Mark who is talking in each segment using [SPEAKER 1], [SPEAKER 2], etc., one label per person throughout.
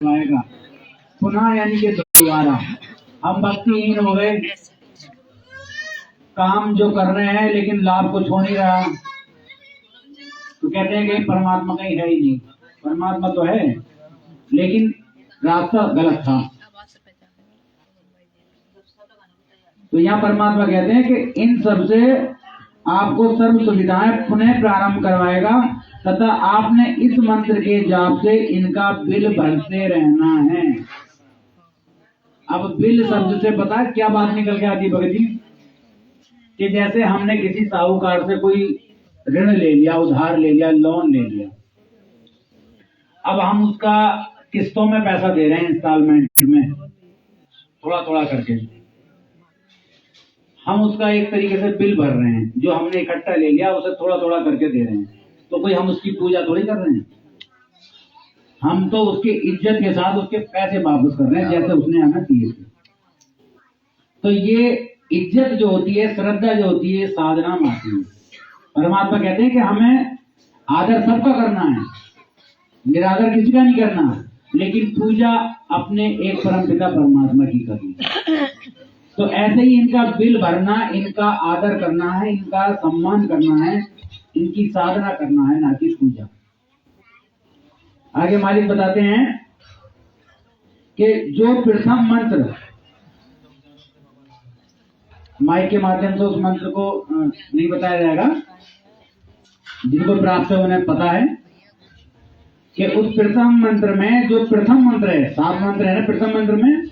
[SPEAKER 1] आएगा पुनः, यानी कि दोबारा। हम भक्तिहीन हो गए, काम जो कर रहे हैं लेकिन लाभ कुछ हो नहीं रहा, तो कहते हैं कि परमात्मा कहीं है ही नहीं। परमात्मा तो है लेकिन रास्ता गलत था। तो यहाँ परमात्मा कहते हैं कि इन सब से आपको सर्व सुविधाएं पुनः प्रारंभ करवाएगा तथा आपने इस मंत्र के जाप से इनका बिल भरते रहना है। अब बिल शब्द से पता है क्या बात निकल के आती भगत जी, कि जैसे हमने किसी साहूकार से कोई ऋण ले लिया, उधार ले लिया, लोन ले लिया, अब हम उसका किस्तों में पैसा दे रहे हैं, इंस्टॉलमेंट में थोड़ा थोड़ा करके हम उसका एक तरीके से बिल भर रहे हैं। जो हमने इकट्ठा ले लिया उसे थोड़ा थोड़ा करके दे रहे हैं, तो कोई हम उसकी पूजा थोड़ी कर रहे हैं, हम तो उसकी इज्जत के साथ उसके पैसे वापस कर रहे हैं जैसे उसने हमें दिए थे। तो ये इज्जत जो होती है, श्रद्धा जो होती है, साधना में आती है। परमात्मा कहते हैं कि हमें आदर सबका करना है, निरादर किसी का नहीं करना, लेकिन पूजा अपने एक परमपिता परमात्मा की करनी है। तो ऐसे ही इनका बिल भरना, इनका आदर करना है, इनका सम्मान करना है, इनकी साधना करना है, ना कि पूजा। आगे मालिक बताते हैं कि जो प्रथम मंत्र, माइक के माध्यम से उस मंत्र को नहीं बताया जाएगा, जिनको प्राप्त है उन्हें पता है कि उस प्रथम मंत्र में जो प्रथम मंत्र है, 7 मंत्र है ना प्रथम मंत्र में,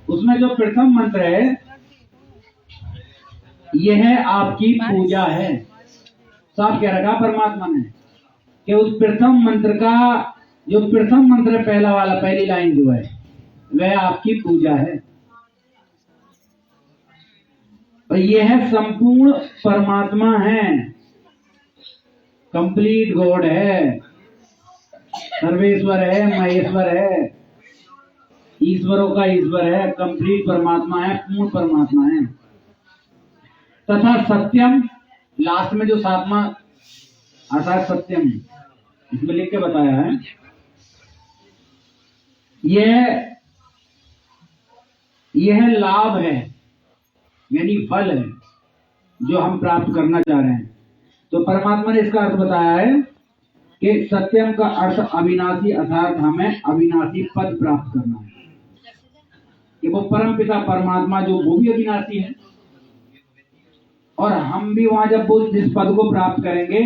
[SPEAKER 1] उसमें जो प्रथम मंत्र है यह आपकी पूजा है। साफ कह रखा परमात्मा ने कि उस प्रथम मंत्र का जो प्रथम मंत्र है, पहला वाला, पहली लाइन जो है वह आपकी पूजा है। और यह संपूर्ण परमात्मा है, कंप्लीट गॉड है, सर्वेश्वर है, महेश्वर है, ईश्वरों का ईश्वर है, कंप्लीट परमात्मा है, पूर्ण परमात्मा है। तथा सत्यम, लास्ट में जो 7वां आता है सत्यम, इसमें लिख के बताया है, यह लाभ है, यानी फल है जो हम प्राप्त करना चाह रहे हैं। तो परमात्मा ने इसका अर्थ बताया है कि सत्यम का अर्थ अविनाशी, अर्थात हमें अविनाशी पद प्राप्त करना है, कि वो परमपिता परमात्मा जो वो भी अविनाशी है, और हम भी वहां जब वो जिस पद को प्राप्त करेंगे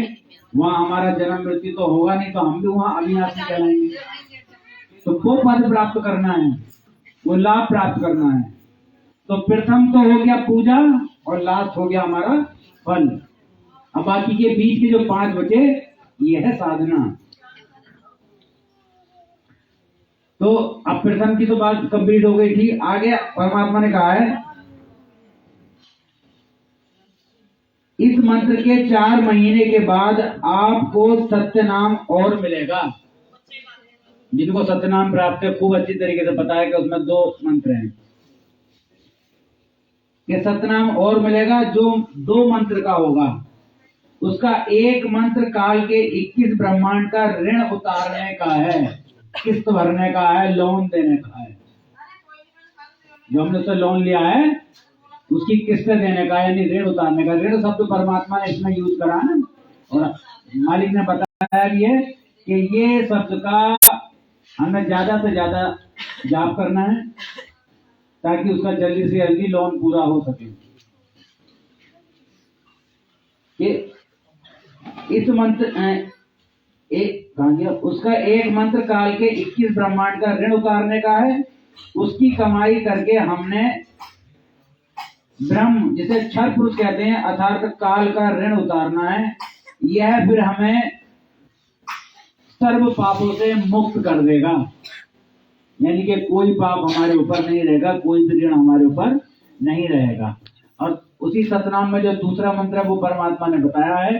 [SPEAKER 1] वहां हमारा जन्म मृत्यु तो होगा नहीं, तो हम भी वहां अविनाशी कहलाएंगे। तो वो पद प्राप्त करना है, वो लाभ प्राप्त करना है। तो प्रथम तो हो गया पूजा और लास्ट हो गया हमारा फल। अब बाकी के बीच के जो 5 बचे ये है साधना। तो अब प्रथम की तो बात कंप्लीट हो गई थी। आगे परमात्मा ने कहा है इस मंत्र के 4 महीने के बाद आपको सत्यनाम और मिलेगा। जिनको सत्यनाम प्राप्त है खूब अच्छी तरीके से पता है कि उसमें 2 मंत्र हैं, कि सत्यनाम और मिलेगा जो 2 मंत्र का होगा। उसका एक मंत्र काल के 21 ब्रह्मांड का ऋण उतारने का है, किस्त भरने का है, लोन देने का है। जो हमने उससे लोन लिया है उसकी किस्त देने का, यानी ऋण उतारने का। ऋण शब्द परमात्मा ने इसमें यूज करा ना, और मालिक ने बताया भी है कि ये शब्द का हमें ज्यादा से ज्यादा जाप करना है ताकि उसका जल्दी से जल्दी लोन पूरा हो सके। इस मंत्र उसका एक मंत्र काल के 21 ब्रह्मांड का ऋण उतारने का है। उसकी कमाई करके हमने ब्रह्म, जिसे क्षर पुरुष कहते हैं, अर्थात काल का ऋण उतारना है। यह फिर हमें सर्व पापों से मुक्त कर देगा, यानी कि कोई पाप हमारे ऊपर नहीं रहेगा, कोई भी ऋण हमारे ऊपर नहीं रहेगा। और उसी सतनाम में जो दूसरा मंत्र है वो परमात्मा ने बताया है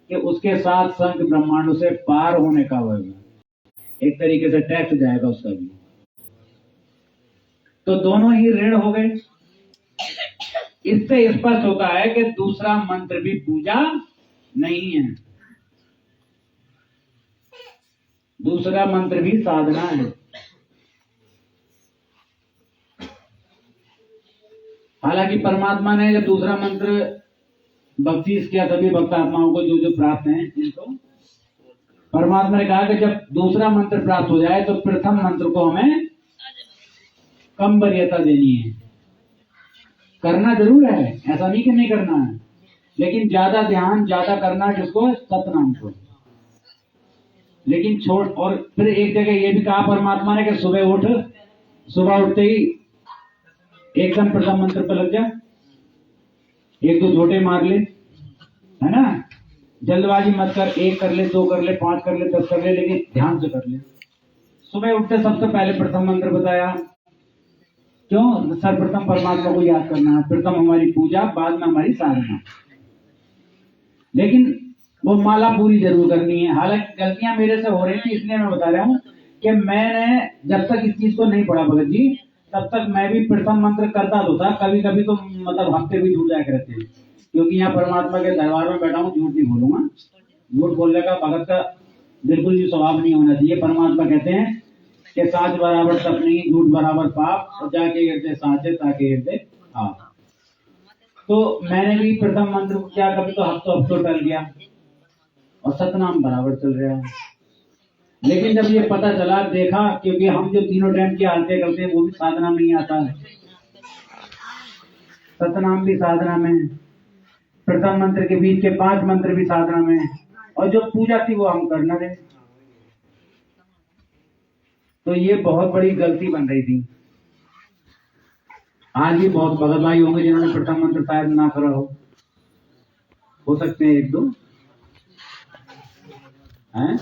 [SPEAKER 1] कि उसके साथ संख ब्रह्मांडों से पार होने का होगा, एक तरीके से टैक्स जाएगा उसका भी। तो दोनों ही ऋण हो गए। इससे स्पष्ट होता है कि दूसरा मंत्र भी पूजा नहीं है, दूसरा मंत्र भी साधना है। हालांकि परमात्मा ने जब दूसरा मंत्र बख्शीश किया सभी भक्त आत्माओं को जो जो प्राप्त हैं इनको, परमात्मा ने कहा कि जब दूसरा मंत्र प्राप्त हो जाए तो प्रथम मंत्र को हमें कम वरीयता देनी है। करना जरूर है, ऐसा नहीं कि नहीं करना है, लेकिन ज्यादा ध्यान ज्यादा करना किसको? सतनाम को। लेकिन छोड़, और फिर एक जगह ये भी कहा परमात्मा ने कि सुबह उठते ही एकदम प्रथम मंत्र पर लग जा, एक दो झोटे मार ले, है ना, जल्दबाजी मत कर, 1 कर ले, 2 कर ले, 5 कर ले, 10 कर ले, लेकिन ध्यान से कर ले। सुबह उठते सबसे पहले प्रथम मंत्र बताया, क्यों? सर्वप्रथम परमात्मा को याद करना है, प्रथम हमारी पूजा, बाद में हमारी साधना। लेकिन वो माला पूरी जरूर करनी है। हालांकि गलतियां मेरे से हो रही थी, इसलिए मैं बता रहा हूँ कि मैंने जब तक इस चीज को नहीं पढ़ा भगत जी, तब तक मैं भी प्रथम मंत्र करता तो था, कभी कभी तो मतलब हफ्ते भी छूट जाया करते हैं, क्योंकि यहाँ परमात्मा के दरबार में बैठा हूँ, झूठ नहीं बोलूंगा। झूठ बोलने का भगत का बिल्कुल भी स्वभाव नहीं होना चाहिए। परमात्मा कहते हैं कि साँच बराबर तप नहीं, झूठ बराबर पाप, और जाके गिरते साँचे ताके गिरते आप। तो मैंने भी प्रथम मंत्र को क्या, कभी तो हफ्तों टल गया, और सतनाम बराबर चल रहा है। लेकिन जब ये पता चला, देखा, क्योंकि हम जो तीनों टाइम की आरती करते हैं वो भी साधना में ही आता है, सतनाम भी साधना में, प्रथम मंत्र के बीच के 5 मंत्र भी साधना में, और जो पूजा थी वो हम करना रहे। तो ये बहुत बड़ी गलती बन रही थी। आज भी बहुत भगत भाई होंगे जिन्होंने प्रथम मंत्र शायद ना करा हो सकते हैं 1 2 हैं।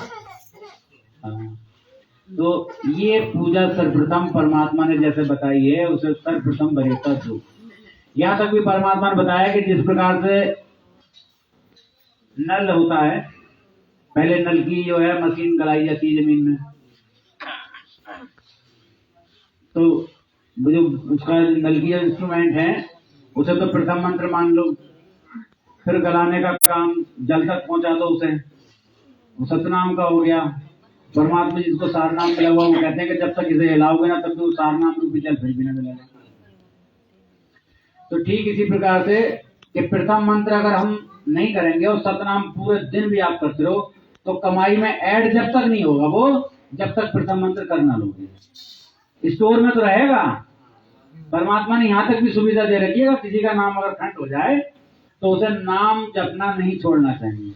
[SPEAKER 1] तो ये पूजा सर्वप्रथम परमात्मा ने जैसे बताई है, उसे सर्वप्रथम वरीयता दो। यहाँ तक भी परमात्मा ने बताया कि जिस प्रकार से नल होता है, पहले नल की जो है मशीन गलाई जाती है जमीन में, तो जो उसका नल की इंस्ट्रूमेंट है उसे तो प्रथम मंत्र मान लो, फिर गलाने का काम जल तक पहुंचा दो उसे, वो सतनाम का हो गया। परमात्मा जिसको सारनाम मिला हुआ, वो कहते हैं कि जब तक इसे हिलाओगे ना तब तो सारनाम रूपी जल फिर भी ना मिलेगा। तो ठीक इसी प्रकार से कि प्रथम मंत्र अगर हम नहीं करेंगे और सतनाम पूरे दिन भी आप करते रहो, तो कमाई में ऐड जब तक नहीं होगा वो, जब तक प्रथम मंत्र करना लोगे। स्टोर में तो रहेगा, परमात्मा ने यहाँ तक भी सुविधा दे रखी है, किसी का नाम अगर खंड हो जाए तो उसे नाम जपना नहीं छोड़ना चाहिए।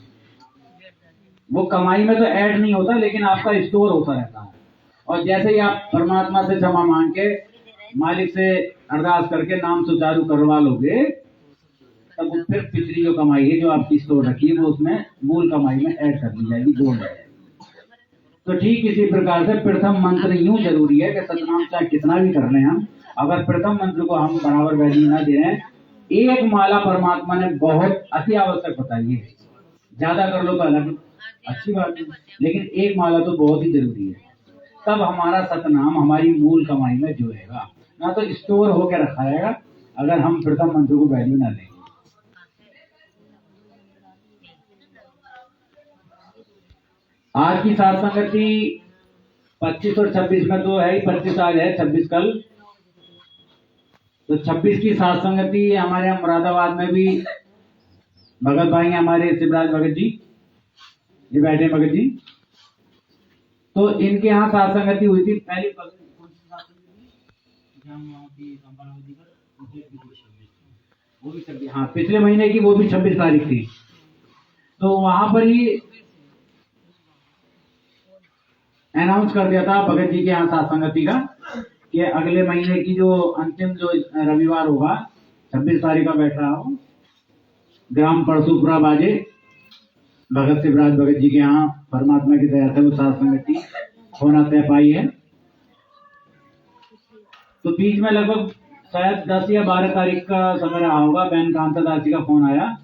[SPEAKER 1] वो कमाई में तो ऐड नहीं होता, लेकिन आपका स्टोर होता रहता है। और जैसे ही आप परमात्मा से क्षमा मांग के, मालिक से अरदास करके नाम सुचारू करवा लोगे, तब फिर पिछली जो कमाई है जो आपकी स्टोर रखी है, वो उसमें मूल कमाई में ऐड कर दी जाएगी, जोड़ जाएगी। तो ठीक इसी प्रकार से प्रथम मंत्र यूं जरूरी है कि सतनाम चाहे कितना भी कर लें हम, अगर प्रथम मंत्र को हम बराबर वैल्यू ना दे रहे हैं, एक माला परमात्मा ने बहुत अति आवश्यक बताई है। ज्यादा कर लो तो अलग अच्छी बात है, लेकिन एक माला तो बहुत ही जरूरी है। तब हमारा सतनाम हमारी मूल कमाई में जुड़ेगा, ना तो स्टोर होकर रखा जाएगा अगर हम प्रथम मंत्र को वैल्यू ना देंगे। आज की सात संगति 25 और 26 में तो है ही, 25 आज है, 26 कल। तो 26 की सात संगति हमारे यहाँ मुरादाबाद में भी भगत भाई हमारे शिवराज भगत जी, ये बैठे भगत जी, तो इनके यहाँ सात संगति हुई थी। पहली वो भी 26, हाँ पिछले महीने की, वो भी 26 तारीख थी। तो वहां पर ही अनाउंस कर दिया था भगत जी के यहाँ सात संगति का कि अगले महीने की जो अंतिम जो रविवार होगा 26 तारीख का बैठ रहा हूँ, ग्राम परसुपुरा बाजे, भगत शिवराज भगत जी के यहाँ परमात्मा की दया से वो सात संगति होना तय पाई है। तो बीच में लगभग शायद 10 या 12 तारीख का समय रहा होगा, बहन कांता दास जी का फोन आया,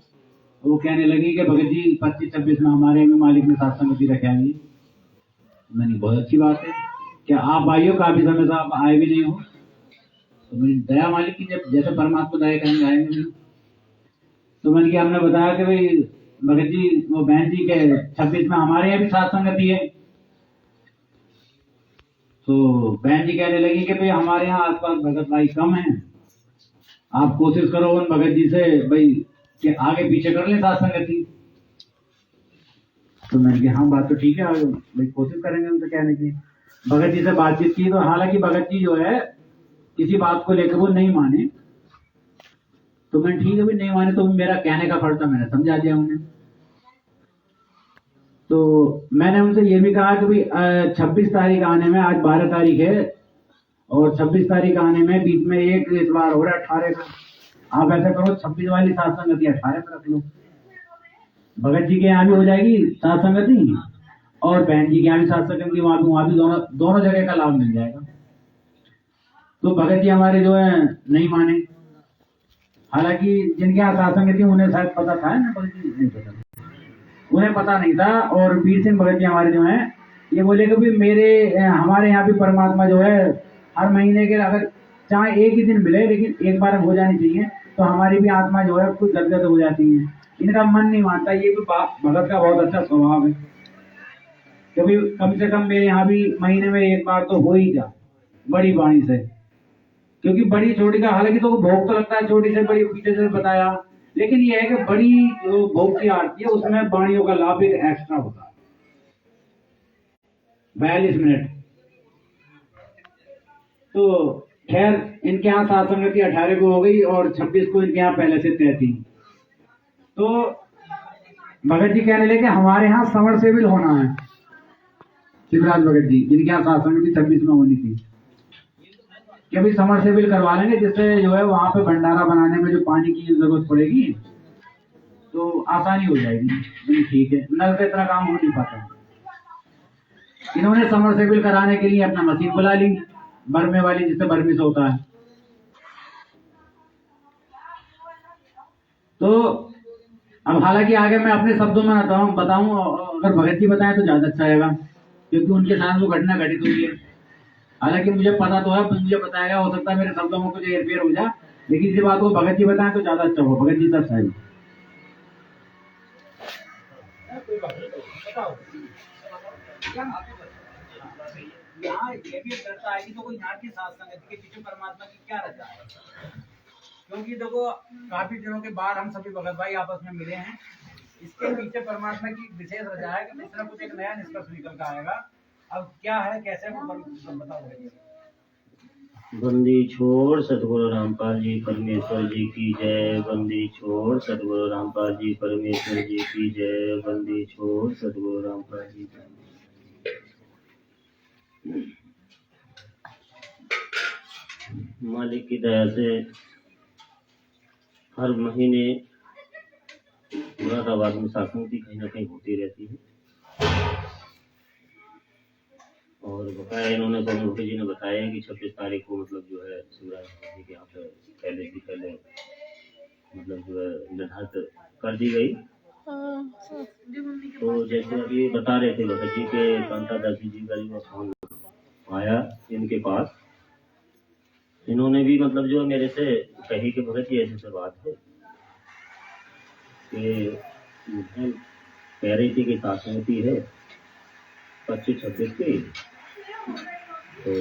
[SPEAKER 1] वो कहने लगी कि भगत जी 25-26 में हमारे में मालिक ने सात संगति रखेंगी। मैंने बहुत अच्छी बात है, क्या आप आइयो, काफी समय से आप आए भी नहीं हो। तो मेरी दया मालिक की, जब जैसे परमात्मा दया करेंगे आएंगे नहीं। तो मैंने कि हमने बताया कि भाई भगत जी वो बहन जी के 26 में हमारे यहाँ भी सात संगति है। तो बहन जी कहने लगी कि भाई हमारे यहाँ आसपास भगत भाई कम हैं, आप कोशिश करो उन भगत जी से भाई कि आगे पीछे कर ले साथ संगति। तो मैंने कहा हाँ बात तो ठीक है, आगे भाई कोशिश करेंगे उनसे कहने की। भगत जी से बातचीत की तो हालांकि भगत जी जो है किसी बात को लेकर वो नहीं माने, तो मैं ठीक है भी नहीं माने तो मेरा कहने का फर्ज था, मैंने समझा दिया उन्हें। तो मैंने उनसे ये भी कहा कि भाई 26 तारीख आने में, आज 12 तारीख है और 26 तारीख आने में बीच में एक इस बार हो रहा है 18 का, आप ऐसा करो 26 वाली सात संगति 18 में रख लो। भगत जी के यहाँ भी हो जाएगी सात संगति और बहन जी के यहाँ भी सात संगति, वहां भी दोनों जगह का लाभ मिल जाएगा। तो भगत जी हमारे जो है नहीं माने, हालांकि जिनके यहाँ सात संगति उन्हें शायद पता था ना, भगत जी नहीं पता, उन्हें पता नहीं था। और वीर सिंह भगत जी हमारे जो है ये बोले कि हमारे यहाँ भी परमात्मा जो है हर महीने के अगर चाहे एक ही दिन मिले लेकिन एक बार हो जानी चाहिए, तो हमारी भी आत्मा जो है कुछ गदगद हो जाती है। इनका मन नहीं मानता, ये भी भगत का बहुत अच्छा स्वभाव है, क्योंकि कम से कम मेरे यहाँ भी महीने में एक बार तो हो ही जा बड़ी वाणी से, क्योंकि बड़ी छोटी का हालांकि तो भोग तो लगता है छोटी से बड़ी, पीछे से बताया, लेकिन यह है कि बड़ी जो भोग की आरती है उसमें वाणियों का लाभ एक एक्स्ट्रा होता है। 42 मिनट। तो खैर इनके यहाँ सात संगति 18 को हो गई और 26 को इनके यहाँ पहले से तय थी। तो भगत जी कहने लगे हमारे यहाँ समर सेविल होना है, शिवराज भगत जी जिनके यहाँ सात संगति 26 में होनी थी, कि अभी समर सेविल करवा लेंगे जिससे जो है वहां पे भंडारा बनाने में जो पानी की जरूरत पड़ेगी तो आसानी हो जाएगी। ठीक है, नल से इतना काम हो नहीं पाता। इन्होंने समर सेविल कराने के लिए अपना मशीन बुला ली, बर्मे वाली, जिससे बर्मी से होता है। तो अब हालांकि आगे मैं अपने शब्दों में बताऊं, अगर भगत जी बताएं तो ज्यादा अच्छा रहेगा, क्योंकि उनके साथ वो घटना घटित हुई है। हालांकि मुझे पता तो है, मुझे बताया हो सकता है मेरे शब्दों में कुछ हेरफेर हो जाए, लेकिन इसी बात को भगत जी बताएं तो ज्यादा अच्छा हो। भगत जी सब सही। यहाँ ये भी चर्चा आएगी तो कोई यहाँ की सात संगति के पीछे परमात्मा की क्या रचा है, क्योंकि देखो काफी दिनों के बाद हम सभी भगत भाई आपस में मिले हैं, इसके पीछे परमात्मा की विशेष रचा है कि कुछ ना कुछ एक नया निष्कर्ष निकल कर आएगा। अब क्या है कैसे वो बताओ।
[SPEAKER 2] बंदी छोड़ सतगुरु रामपाल जी परमेश्वर जी की जय। बंदी छोड़ सतगुरु रामपाल जी परमेश्वर जी की जय। बंदी छोड़ सतगुरु रामपाल जी। मालिक की दया से हर महीने मुरादाबाद में शासन की कहीं ना कहीं होती रहती है, और बताया इन्होंने मुखी जी ने बताया कि 26 तारीख को मतलब जो है शिवराज जी के यहाँ पे पहले मतलब जो है निर्धारित कर दी गई। तो जैसे अभी बता रहे थे भगत जी के कांता दासी जी का जो फोन आया इनके पास, इन्होंने भी मतलब जो मेरे से कही कि भगत जी ऐसी बात है कि मुझे कह रही थी कि शासनती है 25-26 की, तो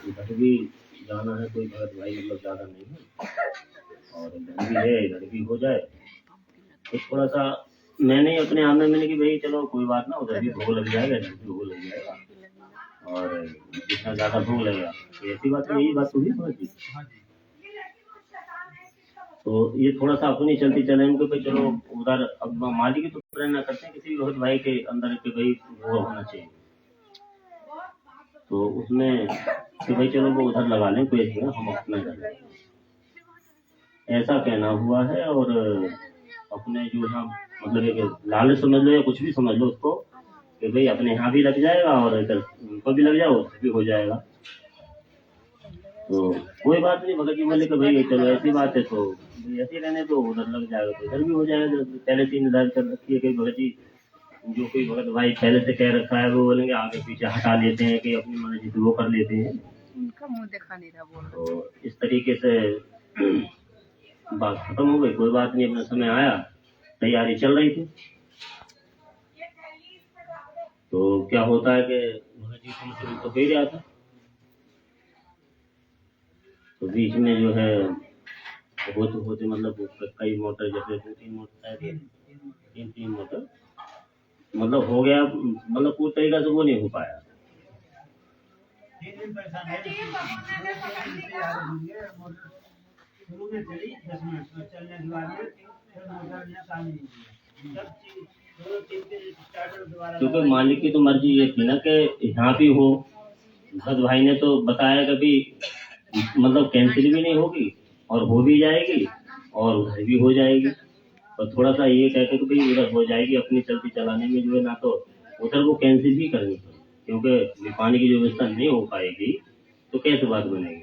[SPEAKER 2] इधर भी जाना है, कोई भगत भाई मतलब ज़्यादा नहीं है, और इधर भी है, इधर भी हो जाए। तो थोड़ा सा मैंने अपने आप में मैंने कि भाई चलो कोई बात ना, उधर भी भोग लग जाएगा, इधर भी भोग लग जाएगा, और जितना ज़्यादा भोग लगेगा तो ऐसी बात है। यही बात हुई भगत जी। तो ये थोड़ा सा अपनी चलती चले उनको भाई चलो उधर, अब माली की तो प्रेरणा करते हैं किसी भी भगत भाई के अंदर के भाई वो होना चाहिए, तो उसमें कि भाई चलो वो उधर लगा लें, कोई नहीं, हम अपना जाए, ऐसा कहना हुआ है। और अपने जो हम मतलब एक लालच समझ लो या कुछ भी समझ लो उसको, कि भाई अपने यहाँ भी लग जाएगा और इधर उनको भी लग जाए, उधर भी हो जाएगा। तो कोई बात नहीं, भगत जी बोले कि भाई चलो ऐसी बात है तो ऐसे रहने तो उधर लग जाएगा तो इधर भी हो जाएगा। पहले से निर्धारित कर रखी है कि भगत जी जो कोई भगत भाई पहले से कह रखा है वो बोलेंगे आगे पीछे हटा लेते हैं कि अपनी मर्जी से वो कर लेते हैं,
[SPEAKER 3] उनका मुंह दिखा नहीं रहा बोल।
[SPEAKER 2] तो इस तरीके से बात खत्म हो गई। कोई बात नहीं, अपना समय आया, तैयारी चल रही थी, तो क्या होता है कि भगत जी समझ तो कह रहा था, तो बीच में जो है होते होते मतलब कई मोटर, जैसे 2-3 मोटर शायद, 3 मोटर मतलब हो गया, मतलब पूरी तरीका से वो नहीं हो पाया। क्योंकि मालिक की तो मर्जी ये थी ना कि यहाँ भी हो। भगत भाई ने तो बताया कभी मतलब कैंसिल भी नहीं होगी और हो भी जाएगी और उधर भी हो जाएगी। और थोड़ा सा ये कहते कि भाई उधर हो जाएगी, अपनी चलती चलाने में जो है ना तो उधर वो कैंसिल भी करनी पड़ी, क्योंकि पानी की जो व्यवस्था नहीं हो पाएगी तो कैसे बात बनेगी।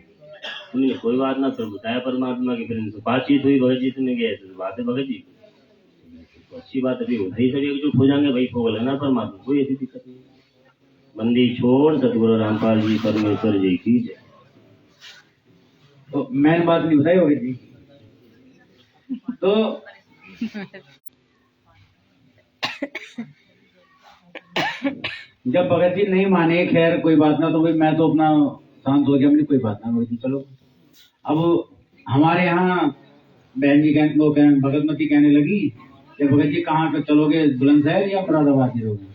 [SPEAKER 2] तुमने कोई बात ना, फिर बताया परमात्मा की, फिर इनसे बातचीत हुई भगत जी से, में गए तो बात है भगत जी तो अच्छी बात है, उधर ही सभी एकजुट हो जाएंगे भाई, भोग लेना परमात्मा, कोई ऐसी दिक्कत नहीं। बंदी छोड़ सतगुरु रामपाल जी परमेश्वर जी की जय।
[SPEAKER 1] तो मैंने बात नहीं बताई होगी जी। तो जब भगत जी नहीं माने, खैर कोई बात ना, तो भाई मैं तो अपना शांत हो गया, मैंने कोई बात ना भगत जी चलो। अब हमारे यहाँ बहन जी भगतमती कहने लगी कि भगत जी कहाँ पे चलोगे, बुलंदशहर या मुरादाबाद चलोगे।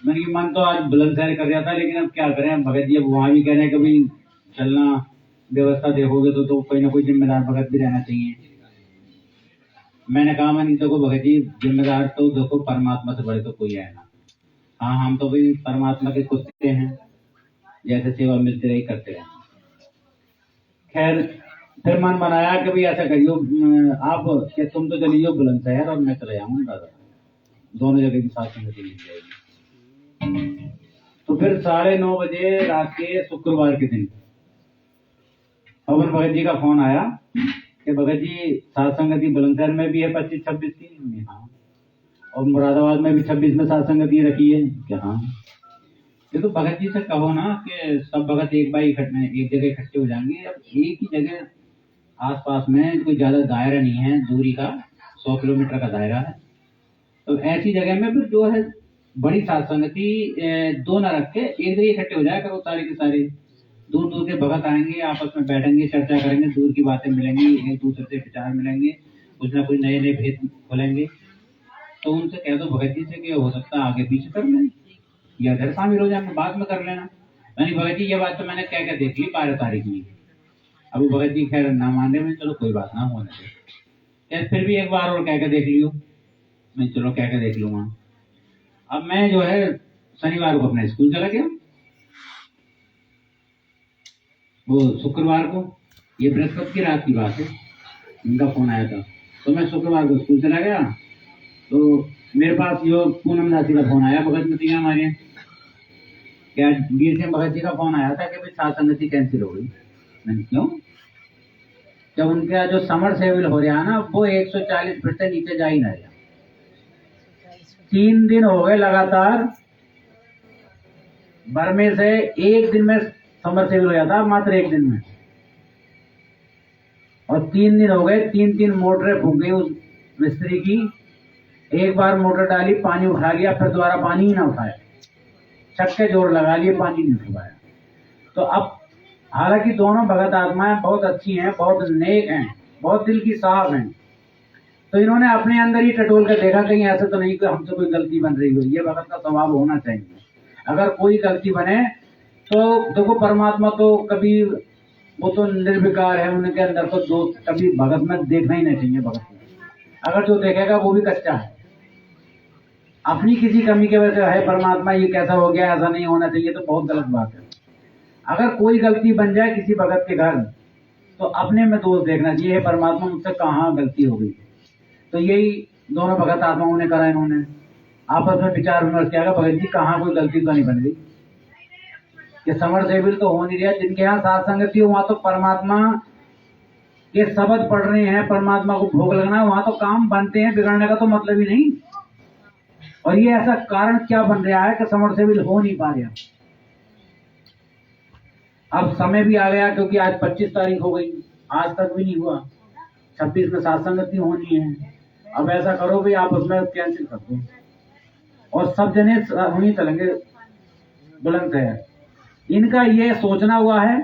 [SPEAKER 1] मैंने कि मन तो आज बुलंदशहर कर रहा था, लेकिन अब क्या करें भगत जी, अब वहां भी कह रहे हैं कभी चलना, व्यवस्था देखोगे तो कोई ना कोई जिम्मेदार भगत भी रहना चाहिए। मैंने कहा मैंने देखो भगत जी, जिम्मेदार तो देखो परमात्मा से बड़े तो कोई है ना। हाँ हम तो भाई परमात्मा के कुत्ते हैं, जैसे सेवा मिलती रही करते रहे। खैर फिर मन बनाया कि भाई ऐसा करियो, आप कि तुम तो चली जाओ बुलंदशहर और मैं चले जाऊंगा दादा, दोनों जगह की साथ संगति मिल जाएगी। तो फिर 9:30 बजे रात के शुक्रवार के दिन पवन भगत जी का फोन आया कि भगत जी सात संगति बुलंदशहर में भी है 25-26 की। हाँ। और मुरादाबाद में भी 26 में सात संगति रखी है क्या। हाँ। ये तो भगत जी से कहो ना कि सब भगत एक जगह इकट्ठे हो जाएंगे। अब एक ही जगह आसपास में कोई ज्यादा दायरा नहीं है, दूरी का 100 किलोमीटर का दायरा है, तो ऐसी जगह में फिर जो है बड़ी सात संगति दो न रख के एक जगह इकट्ठे हो जाए करो, सारे के सारे दूर दूर के भगत आएंगे, आपस में बैठेंगे, चर्चा करेंगे, दूर की बातें मिलेंगी, एक दूसरे से विचार मिलेंगे, कुछ ना कुछ नए नए भेद खोलेंगे। तो उनसे कह दो भगत जी से कि हो सकता है आगे पीछे कर लें या घर शामिल हो जाए, बाद में कर लेना। यानी भगत जी ये बात तो मैंने कह के देख ली 12 तारीख में। अभी भगत जी खैर ना मानने में, चलो कोई बात ना होने दे, फिर भी एक बार और कह के देख लियो। मैं चलो कह के देख लूंगा। अब मैं जो है शनिवार को अपने स्कूल चला गया, वो शुक्रवार को, ये बृहस्पति की रात की बात है, उनका फोन आया था, तो मैं शुक्रवार को स्कूल चला गया। तो मेरे पास यो पूनम दासी का फोन आया, भगतमती का हमारे क्या वीर सिंह भगत जी का फोन आया था कि भाई सात संगति कैंसिल हो गई। मैंने क्यों, जब उनका जो समर सेविल हो रहा है ना, वो 140 फीट से नीचे जा ही ना रहा। 3 दिन हो गए लगातार, बर्मे से एक दिन में समर सेविल हो जाता, मात्र एक दिन में, और 3 दिन हो गए, 3 मोटरें फूक गई उस मिस्त्री की। एक बार मोटर डाली, पानी उठा लिया, फिर दोबारा पानी ही ना उठाया, छक्के जोर लगा लिए, पानी नहीं उठवाया। तो अब हालांकि दोनों भगत आत्माएं बहुत अच्छी हैं, बहुत नेक हैं, बहुत दिल की साफ हैं, तो इन्होंने अपने अंदर ही टटोल कर देखा कहीं ऐसा तो नहीं कि हमसे कोई गलती बन रही हो। ये भगत का स्वभाव होना चाहिए, अगर कोई गलती बने तो देखो परमात्मा तो कभी, वो तो निर्विकार है, उनके अंदर तो दोष कभी भगत में देखना ही नहीं चाहिए। भगत में अगर जो देखेगा वो भी कच्चा है, अपनी किसी कमी के वजह से है परमात्मा ये कैसा हो गया, ऐसा नहीं होना चाहिए, तो बहुत गलत बात है। अगर कोई गलती बन जाए किसी भगत के घर, तो अपने में दोष देखना चाहिए, है परमात्मा मुझसे कहाँ गलती हो गई। तो यही दोनों भगत आत्माओं ने करा, इन्होंने आपस में विचार विमर्श किया, भगत जी कहाँ कोई गलती तो नहीं बन गई, कि समर सेविल तो हो नहीं रहा। जिनके यहाँ सात संगति हो वहां तो परमात्मा के शब्द पढ़ रहे हैं, परमात्मा को भोग लगना, वहां तो काम बनते हैं, बिगड़ने का तो मतलब ही नहीं। और ये ऐसा कारण क्या बन रहा है कि समर सेविल हो नहीं पा रहा। अब समय भी आ गया, क्योंकि आज 25 तारीख हो गई, आज तक भी नहीं हुआ, 26 में सात संगति होनी है। अब ऐसा करो भाई आप उसमें कैंसिल कर दो, और सब जने वहीं चलेंगे बुलंदशहर। इनका ये सोचना हुआ है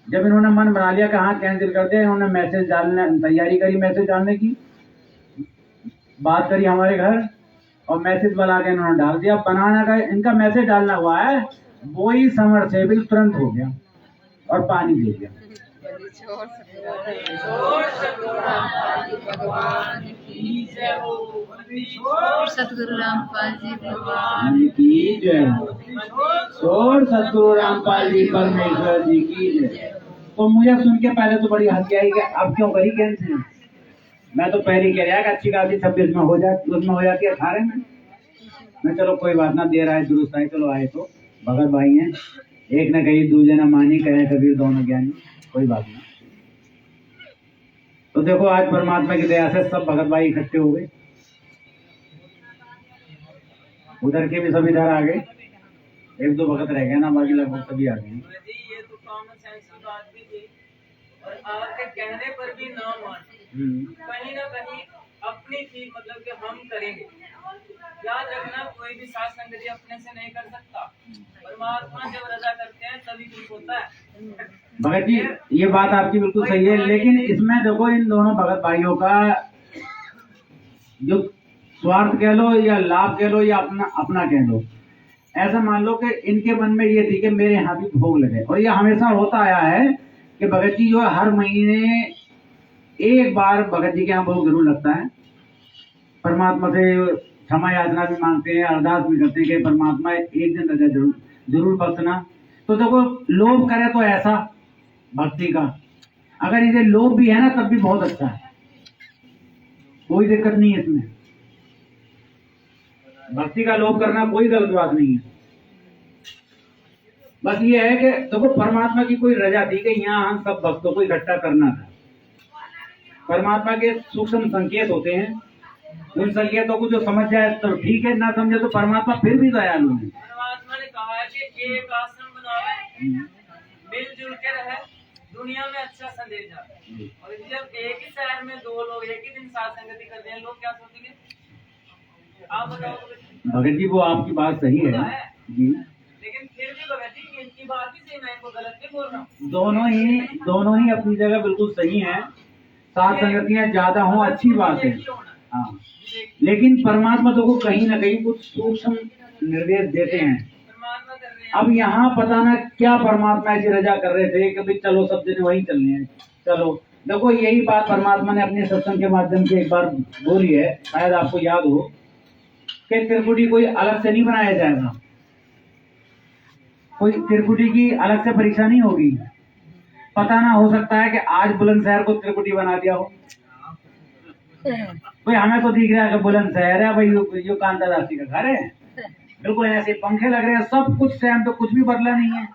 [SPEAKER 1] जब इन्होंने मन बना लिया कि हाँ कैंसिल कर दिया, इन्होंने मैसेज डालने तैयारी करी, मैसेज डालने की बात करी हमारे घर, और मैसेज बना के इन्होंने डाल दिया। बनाना का इनका मैसेज डालना हुआ है, वो ही समरसेबल तुरंत हो गया और पानी दे दिया।
[SPEAKER 3] सतगुरु रामपाल जी
[SPEAKER 1] भगवान की जय हो। और सतगुरु रामपाल जी परमेश्वर जी की जय। तो मुझे सुन के पहले तो बड़ी हंसी आई कि अब क्यों करी कैंसिल। मैं तो पहले कह रहा कि अच्छी खासी 26 में हो जाती, उसमें हो जाती है 18 में। मैं चलो कोई बात ना, दे रहा है दुरुस्त है, चलो आए तो भगत भाई हैं, एक न कही दूजे न मानी, कहे कबीर दोनों ज्ञानी, कोई बात नहीं। तो देखो आज परमात्मा की दया से सब भगत भाई इकट्ठे हो गए, उधर के भी सब इधर आ गए, एक दो भगत रह गए ना, बाकी लगभग सभी आ गए।
[SPEAKER 4] ये तो कॉमन सेंस की बात भी थी, और आपके कहने पर भी ना मान, कहीं ना कहीं अपनी थी, मतलब कि हम करेंगे। याद रखना, कोई भी साथ संगति अपने से नहीं कर सकता, परमात्मा जब रजा करते हैं तभी कुछ होता है।
[SPEAKER 1] भगत जी ये बात आपकी बिल्कुल सही है, लेकिन इसमें देखो इन दोनों भगत भाइयों का जो स्वार्थ कह लो या लाभ कह लो या अपना कह लो, ऐसा मान लो कि इनके मन में ये थी कि मेरे यहाँ भी भोग लगे। और ये हमेशा होता आया है कि भगत जी जो है हर महीने एक बार भगत जी के यहाँ भोग जरूर लगता है। परमात्मा से क्षमा याचना भी मांगते हैं, अरदास भी करते हैं कि परमात्मा एक दिन रजा जरूर बख्शना। तो देखो लोभ करे तो ऐसा भक्ति का, अगर इसे लोभ भी है ना तब भी बहुत अच्छा है, कोई दिक्कत नहीं है इसमें। भक्ति का लोभ करना कोई गलत बात नहीं है। बस ये है कि देखो परमात्मा की कोई रजा थी कि यहाँ हम सब भक्तों को इकट्ठा करना था। परमात्मा के सूक्ष्म संकेत होते हैं, उन संकेतों को जो समझ जाए तो ठीक है, ना समझे तो परमात्मा फिर भी दयालु है।
[SPEAKER 4] परमात्मा ने कहा है कि एक आश्रम बनावे, मिलजुल के रहे, दुनिया में अच्छा संदेश जाए। और जब एक ही शहर में दो लोग एक ही दिन साथ संगति करते हैं, लोग क्या सोचेंगे? आप बताओ।
[SPEAKER 1] भगत जी वो आपकी बात सही है जी,
[SPEAKER 4] लेकिन फिर भी भगत जी इनकी बात भी सही, मैं इनको गलत नहीं बोल रहा हूँ।
[SPEAKER 1] दोनों ही अपनी जगह बिल्कुल सही हैं। साथ संगतियां ज्यादा हों अच्छी बात है, हाँ, लेकिन परमात्मा तो को कहीं ना कहीं कुछ सूक्ष्म निर्देश देते हैं। अब यहाँ पता ना क्या परमात्मा ऐसी रजा कर रहे थे कि भाई चलो सब दिन वही चलने हैं। चलो देखो यही बात परमात्मा ने अपने सत्संग के माध्यम से एक बार बोली है, शायद आपको याद हो कि त्रिपुटी कोई अलग से नहीं बनाया जाएगा, कोई त्रिपुटी की अलग से परीक्षा नहीं होगी। पता ना हो सकता है कि आज बुलंदशहर को त्रिपुटी बना दिया हो। कोई हमें तो दिख रहा है कि बुलंदशहर है भाई, यो कांता दासी का घर है, बिल्कुल ऐसे पंखे लग रहे हैं, सब कुछ टाइम तो कुछ भी बदला नहीं है,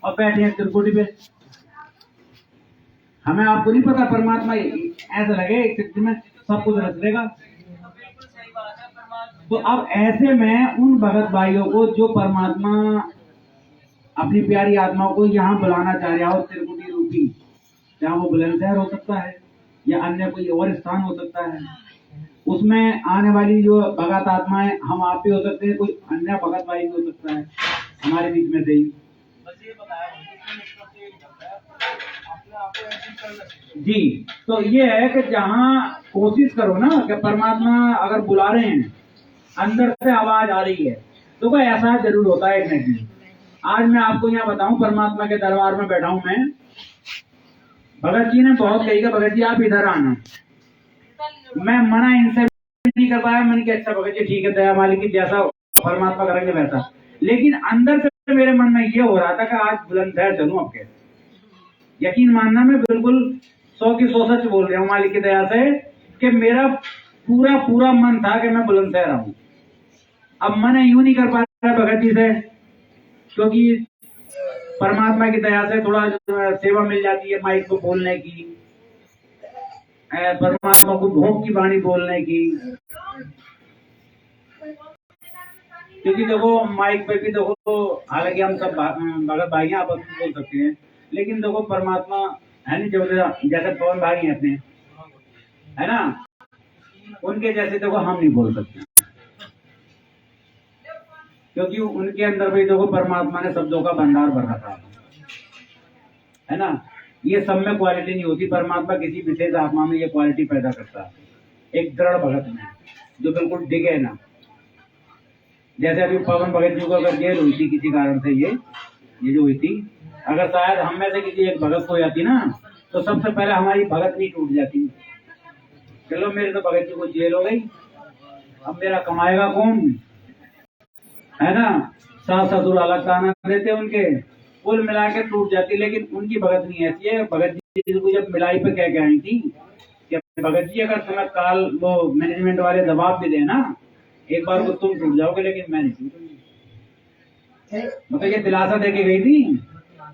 [SPEAKER 1] और बैठे हैं त्रिपुटी पे। हमें आपको नहीं पता, परमात्मा ऐसा लगे एक में सब कुछ रच देगा। तो अब ऐसे में उन भगत भाइयों को जो परमात्मा अपनी प्यारी आत्माओं को यहाँ बुलाना चाह रहा हो त्रिपुटी रूपी, चाहे वो बुलंदशहर हो सकता है या अन्य कोई और स्थान हो सकता है, उसमें आने वाली जो भगत आत्माएं हम आप भी हो सकते हैं, कोई अन्य भगत भाई भी हो सकता है हमारे बीच में से ही। जी तो ये है कि जहाँ कोशिश करो ना कि परमात्मा अगर बुला रहे हैं, अंदर से आवाज आ रही है, तो कोई ऐसा जरूर होता है एक नहीं। आज मैं आपको यहाँ बताऊं, परमात्मा के दरबार में बैठा हूं मैं, भगत जी ने बहुत कही कि भगत जी आप इधर आना। मैं मना इनसे नहीं कर पाया, मैंने कहा अच्छा भगत जी ठीक है, दया मालिक की जैसा परमात्मा करेंगे वैसा। लेकिन अंदर से मेरे मन में ये हो रहा था कि आज बुलंदशहर चलूं। आपके यकीन मानना मैं बिल्कुल 100 की 100 सच बोल रहा हूँ मालिक की दया से, कि मेरा पूरा मन था कि मैं बुलंदशहर आऊं। अब मैंने यूं नहीं कर पा रहा भगत जी से, क्योंकि परमात्मा की दया से थोड़ा सेवा मिल जाती है माइक को बोलने की, परमात्मा को भोग की वाणी बोलने की। क्योंकि देखो माइक पे भी देखो, हालांकि हम सब भगत भाई हैं, आप बोल सकते हैं, लेकिन देखो परमात्मा है नहीं, जो जैसे पवन भाई हैं अपने, है ना, उनके जैसे देखो हम नहीं बोल सकते, क्योंकि उनके अंदर भी देखो परमात्मा ने शब्दों का भंडार भर रखा है ना। ये सब में क्वालिटी नहीं होती, परमात्मा किसी विशेष आत्मा में ये क्वालिटी पैदा करता है, एक दृढ़ भगत में जो बिल्कुल डिगे ना। जैसे अभी पवन भगत जी को अगर जेल हुई थी किसी कारण से, ये जो हुई थी, अगर शायद हम में से किसी एक भगत को जाती ना, तो सबसे पहले हमारी भगत नहीं टूट जाती। चलो मेरे तो भगत जी को जेल हो गई, अब मेरा कमाएगा कौन, है ना। सास ससुर अलग खाना देते उनके, कुल मिला के टूट जाती। लेकिन उनकी भगत नहीं ऐसी है। भगत जी को जब मिलाई पे कह के आई थी कि भगत जी अगर तुम्हें काल वो मैनेजमेंट वाले दबाव भी देना, एक बार को तुम टूट जाओगे, लेकिन मैं नहीं टूटूंगी। मतलब ये दिलासा दे के गई थी।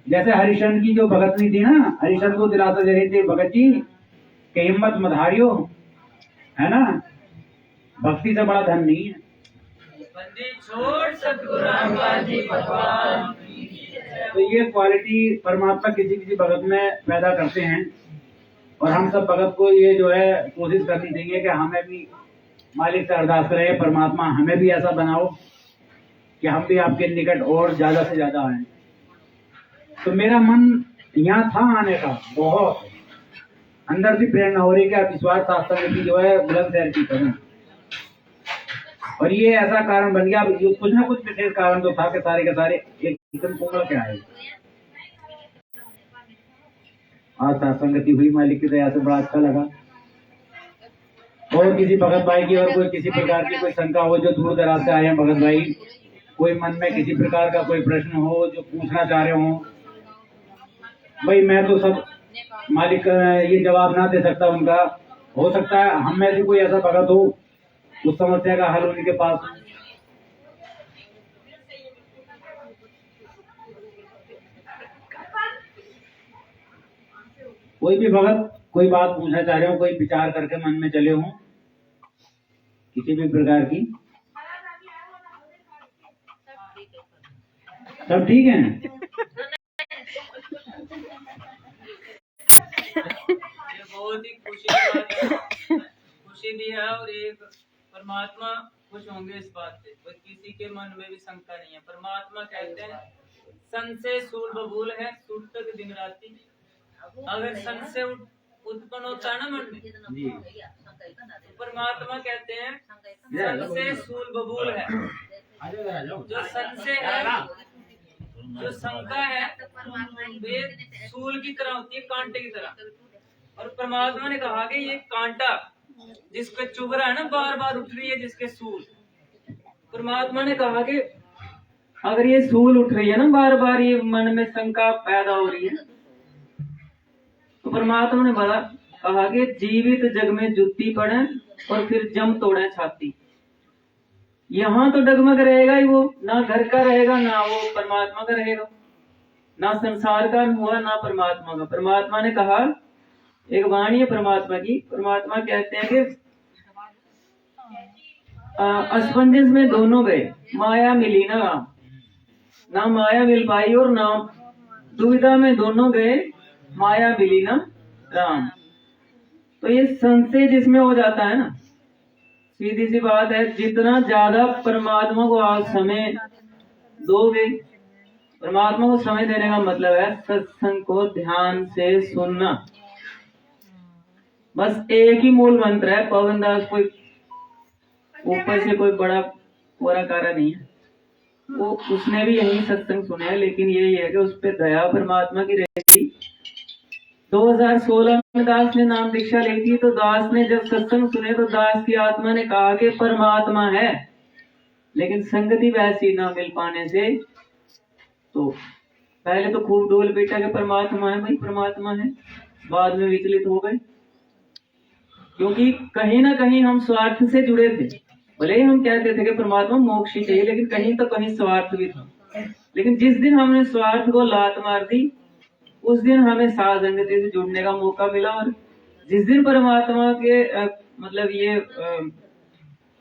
[SPEAKER 1] जैसे हरिशंकर की जो भगतनी थी ना, हरिशंकर को दिलासा दे रही थी भगत जी कि हिम्मत मत हारियो, है ना, भक्ति से बड़ा धन नहीं है।
[SPEAKER 4] बंदी छोड़ सतगुरु रामपाल जी भगवान।
[SPEAKER 1] तो ये क्वालिटी परमात्मा किसी किसी भगत में पैदा करते हैं, और हम सब भगत को ये जो है कोशिश करनी चाहिए कि हमें भी मालिक से अरदास करें, परमात्मा हमें भी ऐसा बनाओ कि हम भी आपके निकट और ज्यादा से ज्यादा आए। तो मेरा मन यहाँ था आने का, बहुत अंदर से प्रेरणा हो रही कि आप विश्वास शास्त्र की जो है बुलंदशहर की करूं, और ये ऐसा कारण बन गया। अब कुछ ना कुछ विशेष कारण तो था कि सारे के सारे एक कुंभल के आए। आज संगति हुई मालिक की दया से, बड़ा अच्छा लगा। और किसी भगत भाई की और कोई किसी प्रकार की कोई शंका हो, जो दूर दराज से आए हैं भगत भाई, कोई मन में किसी प्रकार का कोई प्रश्न हो जो पूछना चाह रहे हो, भाई मैं तो सब मालिक ये जवाब ना दे सकता उनका, हो सकता है हम में से कोई ऐसा भगत हो उस समस्या का हल उनके पास। कोई भी भगत कोई बात पूछना चाह रहे हो, कोई विचार करके मन में चले हो किसी भी प्रकार की, सब ठीक है।
[SPEAKER 4] ये बहुत ही खुशी की बात है, खुशी भी है, और एक परमात्मा खुश होंगे इस बात से। कोई किसी के मन में भी शंका नहीं है। परमात्मा कहते हैं संशय सूर बबूल है, सूर तक दिन राती। अगर संशय उत्पन्न होता है ना मन में, तो परमात्मा कहते हैं संशय सूल बबूल है। जो संशय है, जो शंका है, वे सूल की तरह होती है, कांटे की तरह। और परमात्मा ने कहा कि ये कांटा जिसके चुभ रहा है ना, बार बार उठ रही है जिसके सूल, परमात्मा ने कहा कि अगर ये सूल उठ रही है ना बार बार, ये मन में शंका पैदा हो रही है, तो परमात्मा ने कहा कि जीवित जग में जुत्ती पड़े और फिर जम तोड़े छाती। यहाँ तो डगमग रहेगा ही वो, ना घर का रहेगा ना वो परमात्मा का रहेगा, ना संसार का हुआ ना परमात्मा का। परमात्मा ने कहा, एक वाणी है परमात्मा की, परमात्मा कहते हैं कि असमंजस में दोनों गए, माया मिली ना माया मिल पाई, और ना दुविधा में दोनों गए, माया मिली ना राम। तो ये संशय जिसमें हो जाता है ना, सीधी सी बात है, जितना ज्यादा परमात्मा को आप समय दोगे, परमात्मा को समय देने का मतलब है सत्संग को ध्यान से सुनना। बस एक ही मूल मंत्र है, पवन दास कोई ऊपर से कोई बड़ा पूरा कार्य नहीं है, वो उसने भी यही सत्संग सुना है, लेकिन यही है कि उस पर दया परमात्मा की रहेगी। 2016 में दास ने नाम दीक्षा ली थी, तो दास ने जब सत्संग सुने तो दास की आत्मा ने कहा कि परमात्मा है, लेकिन संगति वैसी ना मिल पाने से तो पहले तो खूब डोल पीटा के परमात्मा है भाई परमात्मा है, बाद में विचलित हो गए, क्योंकि कहीं ना कहीं हम स्वार्थ से जुड़े थे। भले ही हम कहते थे कि परमात्मा मोक्ष ही चाहिए, लेकिन कहीं तो कहीं स्वार्थ भी था। लेकिन जिस दिन हमने स्वार्थ को लात मार दी, उस दिन हमें साध संगति से जुड़ने का मौका मिला। और जिस दिन परमात्मा के मतलब ये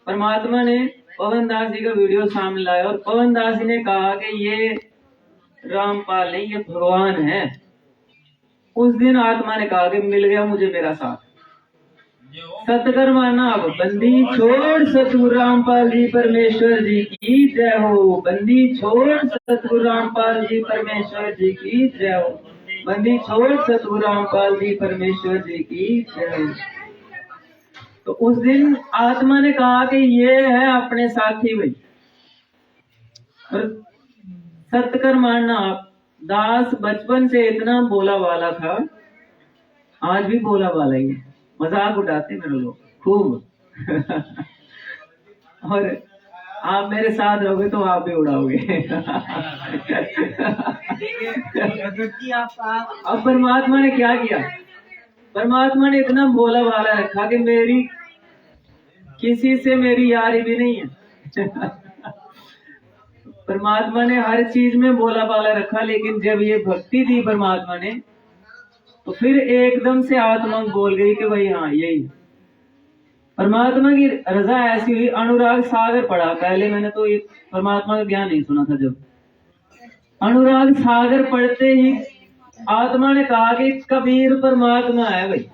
[SPEAKER 4] परमात्मा ने पवन दास जी का वीडियो सामने लाया और पवन दास जी ने कहा कि ये रामपाल नहीं, ये भगवान है, उस दिन आत्मा ने कहा कि मिल गया मुझे मेरा साथ। सतकर माना अब बंदी छोड़ सतगुरु रामपाल जी परमेश्वर जी की जय हो। बंदी छोड़ सतगुरु रामपाल जी परमेश्वर जी की जय हो। बंदी छोड़ सतगुरु रामपाल जी परमेश्वर जी की जय। तो उस दिन आत्मा ने कहा कि ये है अपने साथी भाई, और सत्य कर मानना आप, दास बचपन से इतना बोला वाला था, आज भी बोला वाला ही है, मजाक उड़ाते मेरे लोग खूब और आप मेरे साथ रहोगे तो आप भी उड़ाओगे अब परमात्मा ने क्या किया, परमात्मा ने इतना बोला वाला रखा कि मेरी किसी से मेरी यारी भी नहीं है परमात्मा ने हर चीज में बोला वाला रखा, लेकिन जब ये भक्ति दी परमात्मा ने तो फिर एकदम से आत्मा बोल गई कि भाई हाँ यही है। परमात्मा की रजा ऐसी हुई, अनुराग सागर पढ़ा, पहले मैंने तो ये परमात्मा का ज्ञान नहीं सुना था। जब अनुराग सागर पढ़ते ही आत्मा ने कहा कि कबीर परमात्मा है भाई,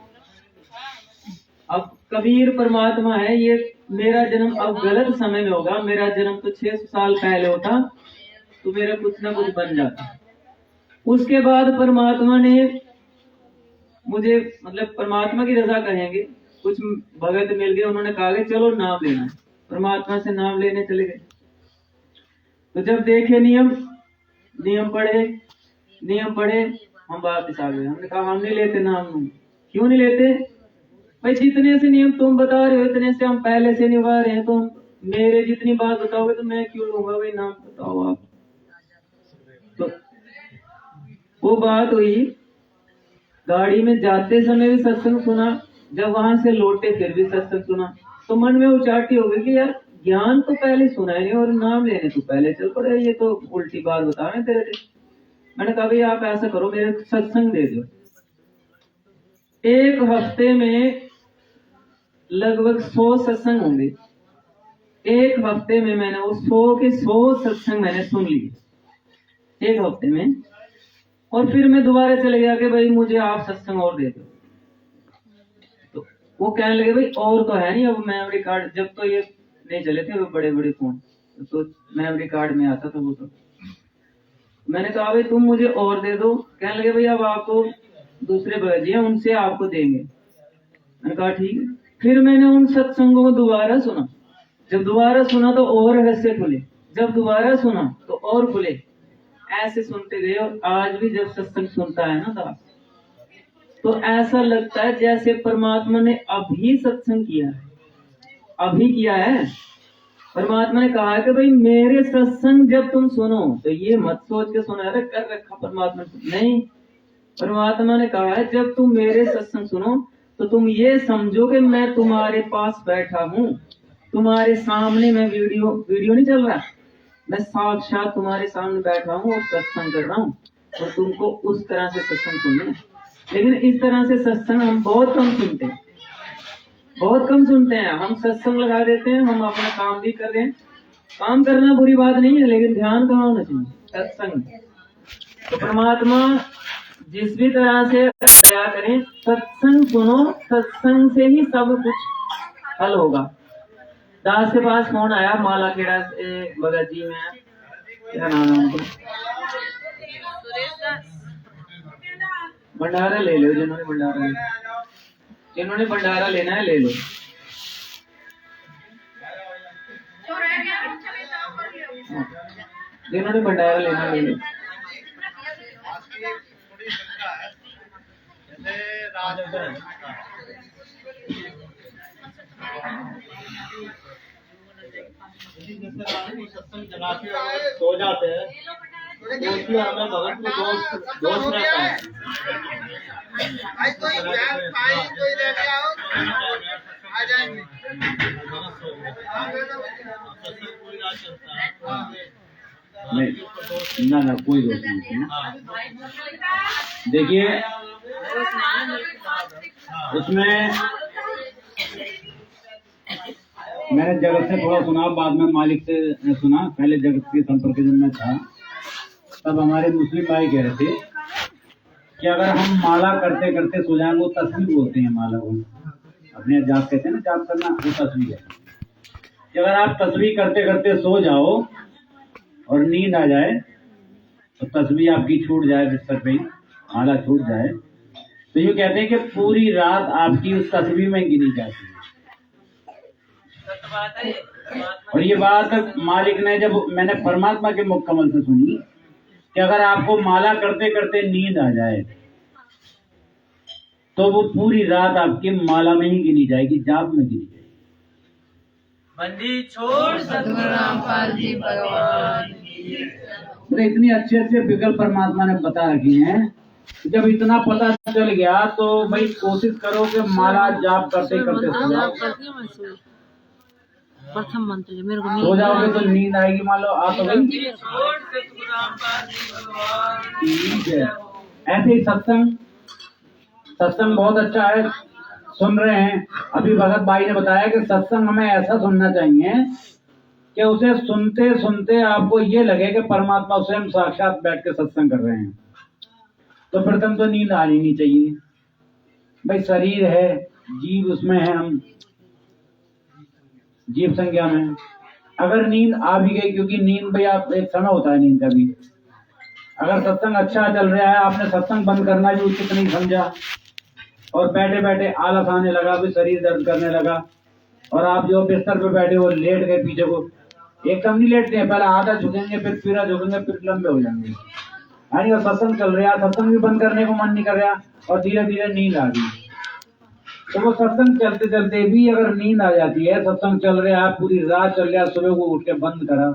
[SPEAKER 4] अब कबीर परमात्मा है, ये मेरा जन्म अब गलत समय में होगा, मेरा जन्म तो 600 साल पहले होता तो मेरा कुछ ना कुछ बन जाता। उसके बाद परमात्मा ने मुझे, मतलब परमात्मा की रजा कहेंगे, कुछ भगत मिल गए, उन्होंने कहा कि चलो नाम लेना है, परमात्मा से नाम लेने चले गए। तो जब देखे नियम पढ़े हम वापस आ गए। हमने कहा हम नहीं लेते नाम। क्यों नहीं लेते भाई, जितने से नियम तुम बता रहे हो इतने से हम पहले से निभा रहे हैं, तो मेरे जितनी बात बताओगे तो मैं क्यों लूंगा भाई नाम, बताओ आप। तो वो बात हुई, गाड़ी में जाते समय भी सत्संग सुना, जब वहां से लौटे फिर भी सत्संग सुना, तो मन में उचाटी हो गई कि यार ज्ञान तो पहले सुना है नहीं और नाम लेने तो पहले चल पड़े, ये तो उल्टी बात बता रहे तेरे से। मैंने कहा भाई आप ऐसा करो, मेरे सत्संग दे दो। एक हफ्ते में लगभग 100 सत्संग होंगे, एक हफ्ते में मैंने वो 100 के 100 सत्संग मैंने सुन लिए एक हफ्ते में। और फिर मैं दोबारा चले गया कि भाई मुझे आप सत्संग और दे दो। तो वो कहने लगे भाई और तो है नहीं, अब मेमोरी कार्ड, जब तो ये नहीं चले थे वो बड़े बड़े फोन, तो मेमोरी कार्ड में आता था वो। तो मैंने कहा भाई तुम मुझे और दे दो। कहने लगे भाई अब आपको दूसरे भगत उनसे आपको देंगे। मैंने कहा ठीक है। फिर मैंने उन सत्संगों को दोबारा सुना, जब दोबारा सुना तो और रहस्य खुले, जब दोबारा सुना तो और खुले, ऐसे सुनते गए। और आज भी जब सत्संग सुनता है ना दास, तो ऐसा लगता है जैसे परमात्मा ने अभी सत्संग किया है, अभी किया है। परमात्मा ने कहा है कि भाई मेरे सत्संग जब तुम सुनो तो ये मत सोच के सुना अरे कर रखा परमात्मा नहीं। परमात्मा ने कहा है जब तुम मेरे सत्संग सुनो तो तुम ये समझो कि मैं तुम्हारे पास बैठा हूँ, तुम्हारे सामने मैं वीडियो नहीं चल रहा, मैं साक्षात तुम्हारे सामने बैठा हूँ और सत्संग कर रहा हूँ, और तुमको उस तरह से सत्संग सुनना है। लेकिन इस तरह से सत्संग हम बहुत कम सुनते हैं, बहुत कम सुनते हैं। हम सत्संग लगा देते हैं, हम अपना काम भी कर रहे हैं, काम करना बुरी बात नहीं है, लेकिन ध्यान कहाँ होना चाहिए, सत्संग। तो परमात्मा जिस भी तरह से क्या करें, सत्संग सुनो, सत्संग से ही सब कुछ हल होगा। दास के पास फोन आया, माला खेड़ा से भगत जी में, क्या नाम है उनका, भंडारा ले लो, जिन्होंने भंडारा लेना है ले लो। जिन्होंने भंडारा लेना ले लो।
[SPEAKER 2] सत्संग जगाते हैं, सो जाते हैं, तो उसमें हमें भगत में दोष रहता है।
[SPEAKER 1] नहीं ना कोई दोष नहीं। देखिए उसमें मैंने जगत से थोड़ा सुना, बाद में मालिक से सुना। पहले जगत के संपर्क में था, तब हमारे मुस्लिम भाई कह रहे थे कि अगर हम माला करते करते सो जाएं, वो तस्वीर बोलते हैं माला को, अपने जाप कहते हैं ना, जाप करना वो तस्वीर है कि अगर आप तस्वीर करते करते सो जाओ और नींद आ जाए तो तस्वीर आपकी छूट जाए बिस्तर पे, माला छूट जाए तो यूँ कहते हैं कि पूरी रात आपकी उस तस्वीर में गिनी जाती है।
[SPEAKER 4] सत्य बात है ये, परमात्मा
[SPEAKER 1] और ये बात मालिक ने जब मैंने परमात्मा के मुख कमल से सुनी कि अगर आपको माला करते करते नींद आ जाए तो वो पूरी रात आपकी माला में ही गिनी जाएगी, जाप में गिनी जाएगी।
[SPEAKER 4] बंदी छोड़
[SPEAKER 3] सतगुरु रामपाल जी भगवान
[SPEAKER 1] तो इतनी अच्छे अच्छे विकल्प परमात्मा ने बता रखी हैं। जब इतना पता चल गया तो भाई कोशिश करो कि माला जाप करते करते सो जाओ।
[SPEAKER 5] प्रथम मंत्र मेरे को
[SPEAKER 1] सो जाओगे तो नींद आएगी, मान लो आ तो गई।
[SPEAKER 4] छोड़ सतगुरु रामपाल जी भगवान
[SPEAKER 1] ठीक है, ऐसे ही सत्संग बहुत अच्छा है, सुन रहे हैं। अभी भगत भाई ने बताया कि सत्संग हमें ऐसा सुनना चाहिए कि उसे सुनते सुनते आपको ये लगे कि परमात्मा स्वयं साक्षात बैठ के सत्संग कर रहे हैं। तो प्रथम तो नींद आनी नहीं चाहिए भाई। शरीर है, जीव उसमें है, हम जीव संज्ञा में। अगर नींद आ भी गई, क्योंकि नींद भाई आप एक समय होता है नींद का भी। अगर सत्संग अच्छा चल रहा है, आपने सत्संग बंद करना भी उचित नहीं समझा और बैठे बैठे आलस आने लगा, भी शरीर दर्द करने लगा और आप जो बिस्तर पे बैठे वो लेट गए पीछे को, एकदम नहीं लेटते हैं, पहले आधा झुकेंगे फिर पूरा झुकेंगे फिर लंबे हो जाएंगे। यानी और सत्संग चल रहा है, सत्संग भी बंद करने को मन नहीं कर रहा और धीरे धीरे नींद आ गई। तो वो सत्संग चलते चलते भी अगर नींद आ जाती है, सत्संग चल रहा है पूरी रात चल रहा है, सुबह को उठ के बंद करा,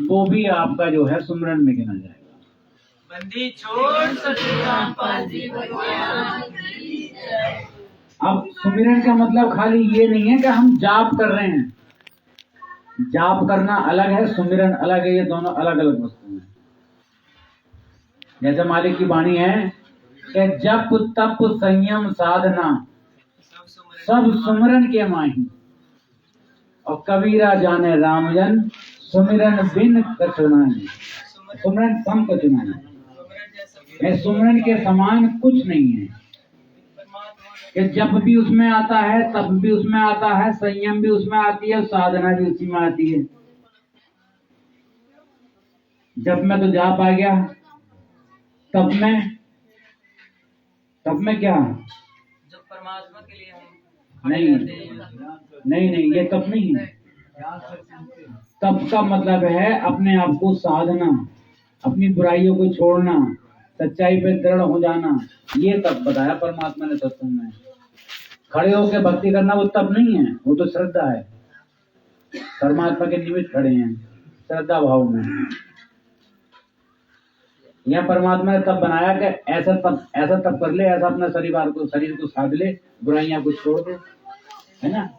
[SPEAKER 1] वो भी आपका जो है सुमरन में गिना जाएगा।
[SPEAKER 4] बंदी छोड़ सतगुरु रामपाल जी भगवान।
[SPEAKER 1] अब सुमिरन का मतलब खाली ये नहीं है कि हम जाप कर रहे हैं। जाप करना अलग है, सुमिरन अलग है, ये दोनों अलग अलग वस्तु हैं। जैसे मालिक की वाणी है कि जप तप संयम साधना सब सुमिरन के माही, और कबीरा जाने रामजन सुमिरन बिन कछु नाहि। सुमिरन सम कछु नाहि, सुमिरन के समान कुछ नहीं है। कि जप भी उसमें आता है, तप भी उसमें आता है, संयम भी उसमें आती है, साधना भी उसी में आती है। जप में तो जाप आ गया, तप में क्या?
[SPEAKER 4] जो परमात्मा के लिए हम
[SPEAKER 1] नहीं, ये तप नहीं है। तप का मतलब है अपने आप को साधना, अपनी बुराइयों को छोड़ना, सच्चाई पे दृढ़ हो जाना, ये तप बताया परमात्मा ने सत्संग में। खड़े होकर भक्ति करना वो तप नहीं है, वो तो श्रद्धा है। परमात्मा के निमित्त खड़े हैं श्रद्धा भाव में। यह परमात्मा ने तब बनाया कि ऐसा तब कर ले, ऐसा अपना शरीर को साध ले, बुराइयां को छोड़ दे, है ना।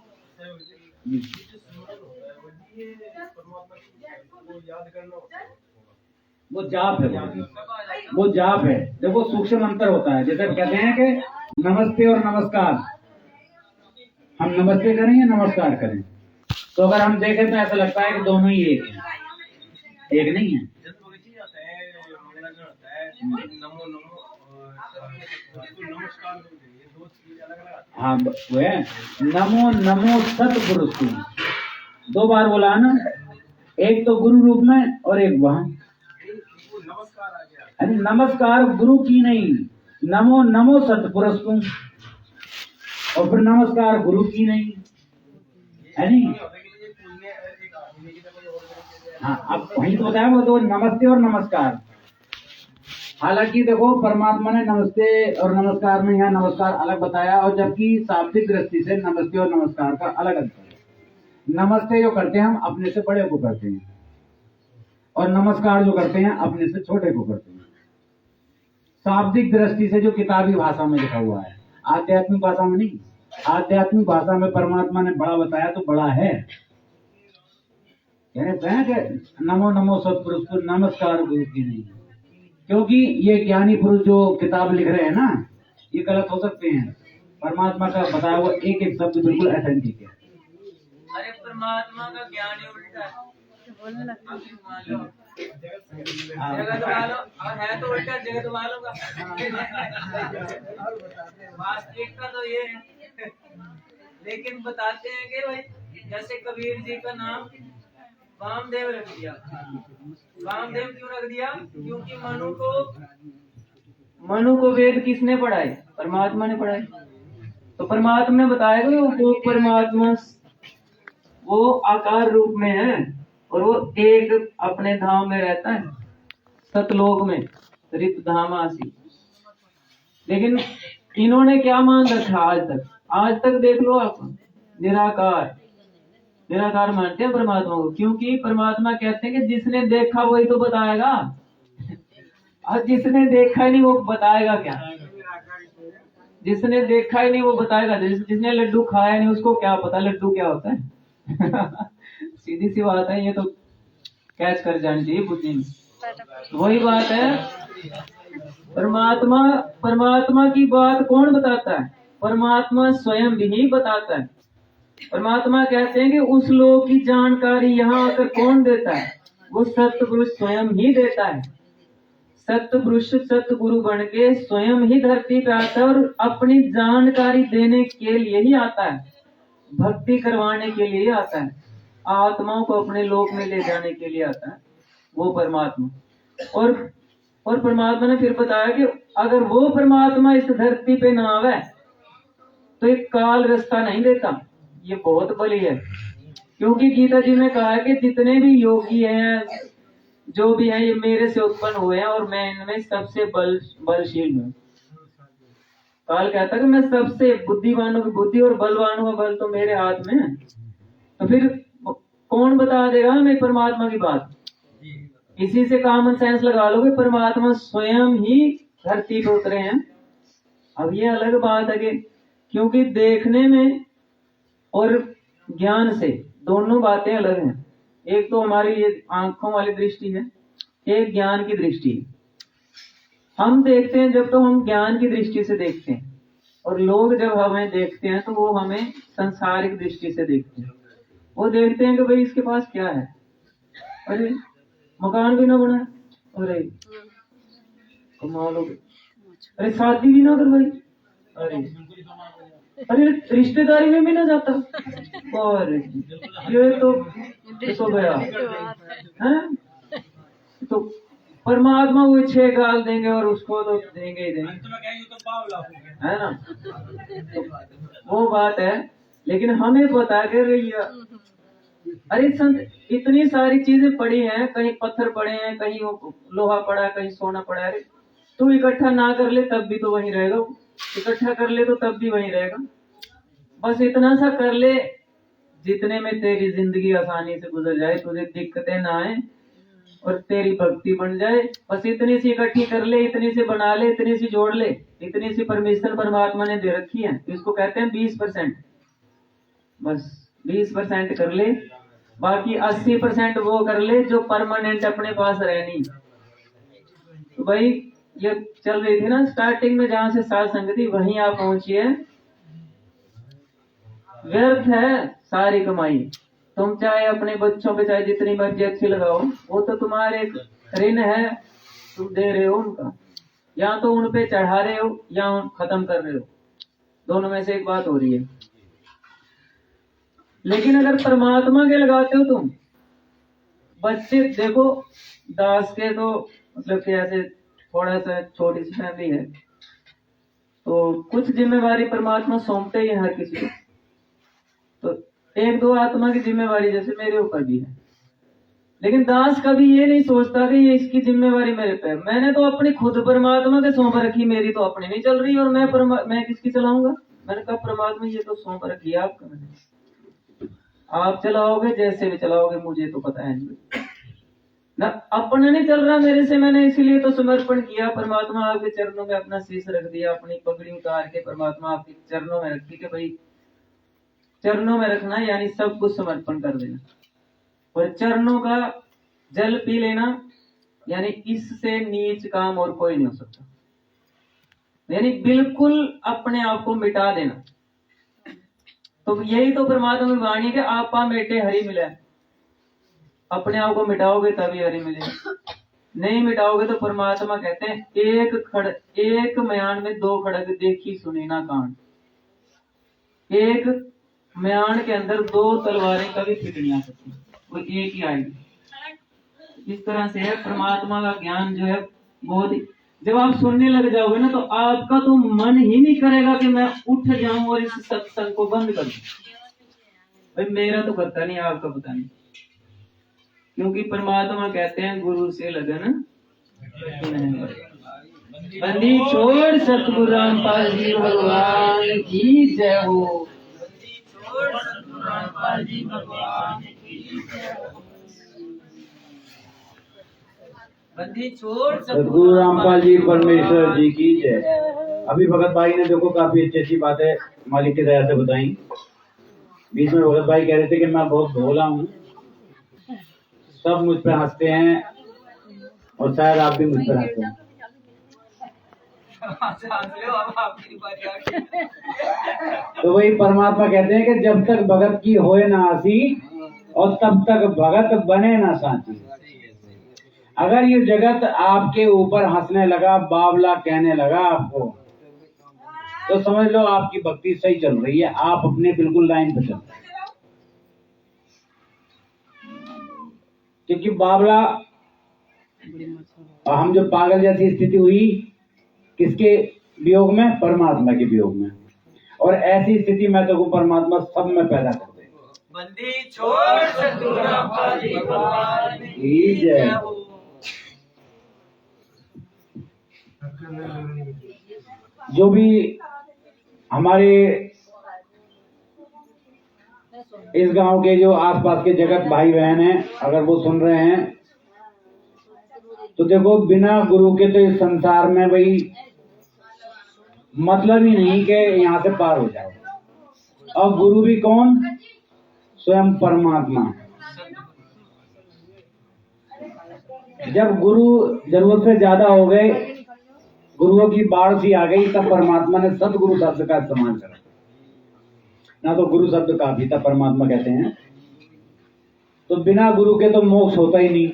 [SPEAKER 1] वो जाप है, देखो सूक्ष्म अंतर होता है। जैसे कहते हैं कि नमस्ते और नमस्कार, हम नमस्ते करें या नमस्कार करें, तो अगर हम देखें तो ऐसा लगता है कि दोनों ही एक हैं, एक नहीं है। हाँ वो है नमो नमो सतपुरुष की, दो बार बोला ना, एक तो गुरु रूप में और एक वहां। नमस्कार गुरु की नहीं, नमो नमो सतपुरुष को, और फिर नमस्कार गुरु की नहीं है नहीं। हाँ अब वही तो बताया, वो तो नमस्ते और नमस्कार। हालांकि देखो परमात्मा ने नमस्ते और नमस्कार में यहाँ नमस्कार अलग बताया, और जबकि शाब्दिक दृष्टि से नमस्ते और नमस्कार का अलग अंतर है। नमस्ते जो करते हैं हम अपने से बड़े को करते हैं, और नमस्कार जो करते हैं अपने से छोटे को करते हैं। शाब्दिक दृष्टि से जो किताबी भाषा में लिखा हुआ है, आध्यात्मिक भाषा में नहीं। आध्यात्मिक भाषा में परमात्मा ने बड़ा बताया तो बड़ा है, नमो नमो सतपुरुष को, नमस्कार गुरु की नहीं। क्योंकि ये ज्ञानी पुरुष जो किताब लिख रहे हैं ना, ये गलत हो सकते हैं। परमात्मा का बताया हुआ एक एक शब्द बिल्कुल ऑथेंटिक है।
[SPEAKER 4] अरे परमात्मा का ज्ञान ही उल्टा है, जगत वालों और है तो उल्टा जगत वालों का। वास्तविकता तो ये है, लेकिन बताते हैं कि भाई जैसे कबीर जी का नाम वामदेव रख दिया। वामदेव क्यों रख दिया? क्योंकि मनु को मनु को वेद किसने पढ़ाए? परमात्मा ने पढ़ाए। तो परमात्मा ने बताया कि वो परमात्मा वो आकार रूप में है और वो एक अपने धाम में रहता है, सतलोक में, रित धामासी। लेकिन इन्होंने क्या मान रखा आज तक देख लो आप, निराकार मानते हैं परमात्मा को, क्योंकि परमात्मा कहते हैं कि जिसने देखा वही तो बताएगा, और जिसने देखा ही नहीं वो बताएगा क्या? जिसने देखा ही नहीं वो बताएगा, जिसने लड्डू खाया नहीं उसको क्या पता लड्डू क्या होता है? सीधी सी बात है, ये तो कैच कर जानी चाहिए बुद्धि में। वही बात है, परमात्मा की बात कौन बताता है? परमात्मा स्वयं भी बताता है। परमात्मा कहते हैं कि उस लोक की जानकारी यहाँ आकर कौन देता है? वो सतपुरुष स्वयं ही देता है। सतपुरुष सतगुरु बन के स्वयं ही धरती पे आता है और अपनी जानकारी देने के लिए ही आता है, भक्ति करवाने के लिए ही आता है, आत्माओं को अपने लोक में ले जाने के लिए आता है वो परमात्मा। और परमात्मा ने फिर बताया कि अगर वो परमात्मा इस धरती पे ना आवे तो एक काल रास्ता नहीं देता। ये बहुत बली है, क्योंकि गीता जी ने कहा है कि जितने भी योगी हैं, जो भी हैं, ये मेरे से उत्पन्न हुए हैं और मैं इनमें सबसे बलशील हूँ। काल कहता है कि मैं सबसे बुद्धिमानों की बुद्धि और बलवानों का बल तो मेरे हाथ में है। तो फिर कौन बता देगा हमें परमात्मा की बात? इसी से कॉमन सेंस लगा लो कि परमात्मा स्वयं ही धरती पर उतरे हैं। अब ये अलग बात है कि क्योंकि देखने में और ज्ञान से दोनों बातें अलग हैं। एक तो हमारी ये आंखों वाली दृष्टि है, एक ज्ञान की दृष्टि है। हम देखते हैं जब तो हम ज्ञान की दृष्टि से देखते हैं, और लोग जब हमें देखते हैं तो वो हमें संसारिक दृष्टि से देखते हैं। वो देखते हैं कि भाई इसके पास क्या है, अरे मकान भी ना बना, अरे कमाल हो गई, अरे शादी भी ना करवाई, अरे रिश्तेदारी में भी ना जाता, और ये तो गया है। तो परमात्मा वो 6 गाल देंगे और उसको तो देंगे ही देंगे, है ना? तो वो बात है। लेकिन हमें पता है अरे संत इतनी सारी चीजें पड़ी हैं, कहीं पत्थर पड़े हैं, कहीं लोहा पड़ा है, कहीं सोना पड़ा है। तू इकट्ठा ना कर ले तब भी तो वहीं रहेगा, इकट्ठा कर ले तो तब भी वहीं रहेगा। बस इतना सा कर ले जितने में तेरी जिंदगी आसानी से गुजर जाए, तुझे दिक्कतें ना आए और तेरी भक्ति बन जाए। बस इतनी सी इकट्ठी कर ले, इतनी सी बना ले, इतनी सी जोड़ ले। इतनी सी परमिशन परमात्मा ने दे रखी है, इसको कहते हैं 20%। बस 20% कर ले, बाकी 80% वो कर ले जो परमानेंट अपने पास रहनी। तो भाई ये चल रही थी ना स्टार्टिंग में, जहां से साध संगति वहीं आप पहुंचिए। व्यर्थ है सारी कमाई। तुम चाहे अपने बच्चों पे चाहे जितनी मर्जी अच्छी लगाओ, वो तो तुम्हारे ऋण है, तुम दे रहे हो उनका, या तो उन पे चढ़ा रहे हो या खत्म कर रहे हो, दोनों में से एक बात हो रही है। लेकिन अगर परमात्मा के लगाते हो तुम, बच्चे देखो दास के तो मतलब कि ऐसे थोड़ा सा छोटी सी फैमिली है, तो कुछ जिम्मेवारी परमात्मा सौंपते ही है हर किसी को। तो 1-2 आत्मा की जिम्मेवारी जैसे मेरे ऊपर भी है, लेकिन दास कभी ये नहीं सोचता कि ये इसकी जिम्मेवारी मेरे पे। मैंने तो अपनी खुद परमात्मा के सौंप रखी, मेरी तो अपनी नहीं चल रही, और मैं किसकी चलाऊंगा? मैंने कहा परमात्मा ये तो सौंप रखी है आपका, मैंने आप चलाओगे जैसे भी चलाओगे, मुझे तो पता है नहीं ना, अपना नहीं चल रहा मेरे से। मैंने इसीलिए तो समर्पण किया, परमात्मा आपके चरणों में अपना शीश रख दिया, अपनी पगड़ी उतार के परमात्मा आपके चरणों में रखी कि भाई चरणों में रखना यानी सब कुछ समर्पण कर देना, और चरणों का जल पी लेना यानी इससे नीच काम और कोई नहीं हो सकता। यानी बिल्कुल अपने आप को मिटा देना। तो यही तो परमात्मा की वाणी है कि आपा मेटे हरि मिले। अपने आप को मिटाओगे तभी हरि मिलेगा, नहीं मिटाओगे तो परमात्मा कहते हैं एक मयान में 2 खड़ग देखी सुनी ना कांड। एक मयान के अंदर 2 तलवारें कभी फिट नहीं आ सकती, वो एक ही आएगी। इस तरह से है परमात्मा का ज्ञान जो है बहुत जब आप सुनने लग जाओगे ना तो आपका तो मन ही नहीं करेगा कि मैं उठ जाऊं और इस सत्संग को बंद कर दूं। भाई मेरा तो करता नहीं, आपका पता नहीं, क्योंकि परमात्मा कहते हैं गुरु से लगन बंदी छोड़ सतगुरु रामपाल जी भगवान की जय हो।
[SPEAKER 3] रामपाल जी भगवान की जय हो।
[SPEAKER 4] बंदी छोड़
[SPEAKER 1] सतगुरु रामपाल जी परमेश्वर जी की जय। अभी भगत भाई ने देखो काफी अच्छी अच्छी बातें मालिक की दया से बताई। बीच में भगत भाई कह रहे थे कि मैं बहुत भोला हूँ, सब मुझ पे हंसते हैं और शायद आप भी मुझ पर हंसते हैं। तो वही परमात्मा कहते हैं कि जब तक भगत की होए ना आसी और तब तक भगत बने ना साथी। अगर ये जगत आपके ऊपर हंसने लगा, बावला कहने लगा आपको, तो समझ लो आपकी भक्ति सही चल रही है, आप अपने बिल्कुल लाइन पे चल रहे हैं। क्योंकि बावला और हम जो पागल जैसी स्थिति हुई किसके वियोग में? परमात्मा के वियोग में। और ऐसी स्थिति में तो परमात्मा सब में पैदा कर दे।
[SPEAKER 4] बंदी छोड़ सतगुरु रामपाल जी भगवान
[SPEAKER 1] की जय। जो भी हमारे इस गांव के जो आसपास के जगत भाई बहन हैं, अगर वो सुन रहे हैं तो देखो, बिना गुरु के तो इस संसार में भाई मतलब ही नहीं कि यहाँ से पार हो जाए। और गुरु भी कौन? स्वयं परमात्मा। जब गुरु जरूरत से ज्यादा हो गए, गुरुओं की बाढ़ सी आ गई, तब परमात्मा ने सतगुरु शब्द का इस्तेमाल करा। ना तो गुरु शब्द काफी था, परमात्मा कहते हैं। तो बिना गुरु के तो मोक्ष होता ही नहीं।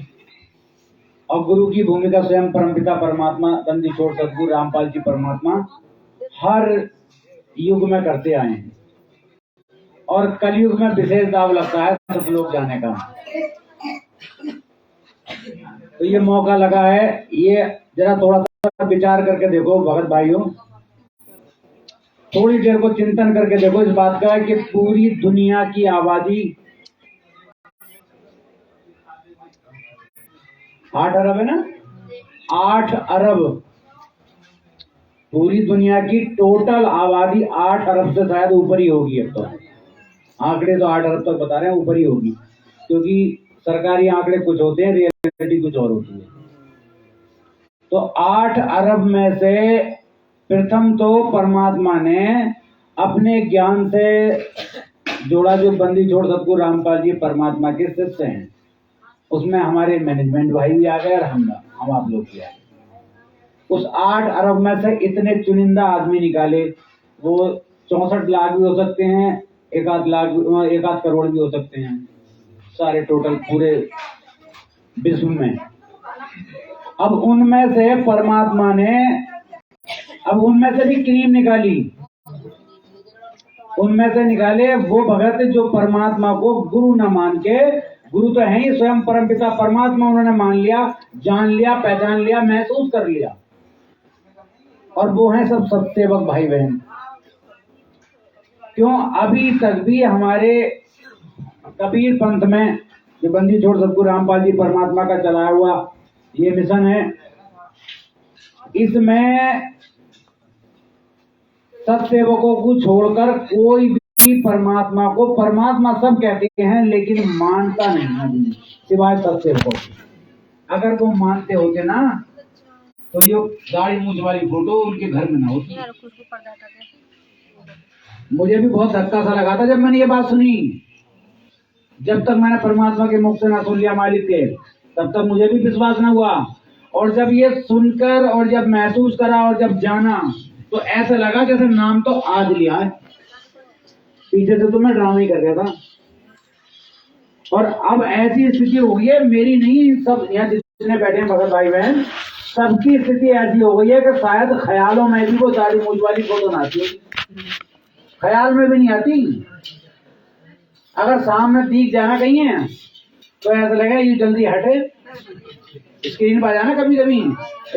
[SPEAKER 1] और गुरु की भूमिका स्वयं परमपिता परमात्मा बंदी छोड़ सतगुरु रामपाल जी परमात्मा हर युग में करते आए हैं। और कलयुग में विशेष दाव लगता है सब लोग जाने का। तो ये मौका लगा है, ये जरा थोड़ा सा विचार करके देखो भगत भाइयों, थोड़ी देर को चिंतन करके देखो इस बात का कि पूरी दुनिया की आबादी 8 अरब है ना, 8 अरब पूरी दुनिया की टोटल आबादी 8 अरब से शायद ऊपर ही होगी। अब तो आंकड़े तो 8 अरब तक बता रहे हैं, ऊपर ही होगी, क्योंकि सरकारी आंकड़े कुछ होते हैं, रियलिटी कुछ और होती है। तो 8 अरब में से प्रथम तो परमात्मा ने अपने ज्ञान से जोड़ा। जो बंदी छोड़ सतगुरु रामपाल जी परमात्मा के शिष्य हैं, उसमें हमारे मैनेजमेंट भाई भी आ गए और हम आप लोग भी आ गए। उस 8 अरब में से इतने चुनिंदा आदमी निकाले, वो 64 लाख भी हो सकते हैं, 1 करोड़ भी हो सकते हैं, सारे टोटल पूरे विश्व में। अब उनमें से परमात्मा ने, अब उनमें से भी क्रीम निकाली, उनमें से निकाले वो भगत जो परमात्मा को गुरु न मान के, गुरु तो है ही स्वयं परमपिता परमात्मा, उन्होंने मान लिया, जान लिया, पहचान लिया, महसूस कर लिया। और वो हैं सब सत्सेवक भाई बहन। क्यों? अभी तक भी हमारे कबीर पंथ में जो बंदी छोड़ सतगुरु रामपाल जी परमात्मा का चलाया हुआ ये मिशन है, इसमें सत्सेवकों को छोड़कर कोई भी परमात्मा को, परमात्मा सब कहते हैं लेकिन मानता नहीं है सिवाय सत्सेवकों के। अगर वो मानते होते ना तो ये दाढ़ी मूंछ वाली फोटो उनके घर में ना होती। मुझे भी बहुत धक्का सा लगा था जब मैंने ये बात सुनी। जब तक मैंने परमात्मा के मुख से ना सुन लिया मालिक के, तब तक मुझे भी विश्वास न हुआ। और जब ये सुनकर और जब महसूस करा और जब जाना तो ऐसा लगा जैसे नाम तो आज लिया है, पीछे से तो मैं ड्रामा ही कर रहा था। और अब ऐसी स्थिति हो गई है, मेरी नहीं, सब यहाँ जितने बैठे हैं भगत भाई बहन, सबकी स्थिति ऐसी हो गई है कि शायद ख्यालों में भी वो दाढ़ी मूंछ वाली फोटो ना आती, ख्याल में भी नहीं आती। अगर सामने दिख जाना कहीं है तो ऐसा लगेगा ये जल्दी हटे, स्क्रीन पर आ जाना कभी कभी,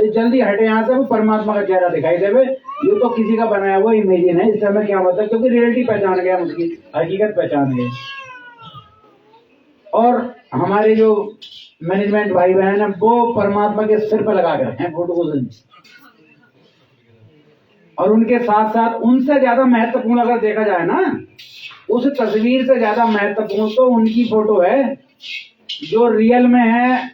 [SPEAKER 1] जल्दी हटे यहाँ से, वो परमात्मा का चेहरा दिखाई देवे। ये तो किसी का बनाया हुआ इमेजिन है, इस समय क्या मतलब, क्योंकि रियलिटी पहचान गया, उसकी हकीकत पहचान गए। और हमारे जो मैनेजमेंट भाई बहन है वो परमात्मा के सिर पर लगा के रखे हैं फोटो को, और उनके साथ साथ उनसे ज्यादा महत्वपूर्ण अगर देखा जाए ना, उस तस्वीर से ज्यादा महत्वपूर्ण तो उनकी फोटो है जो रियल में है।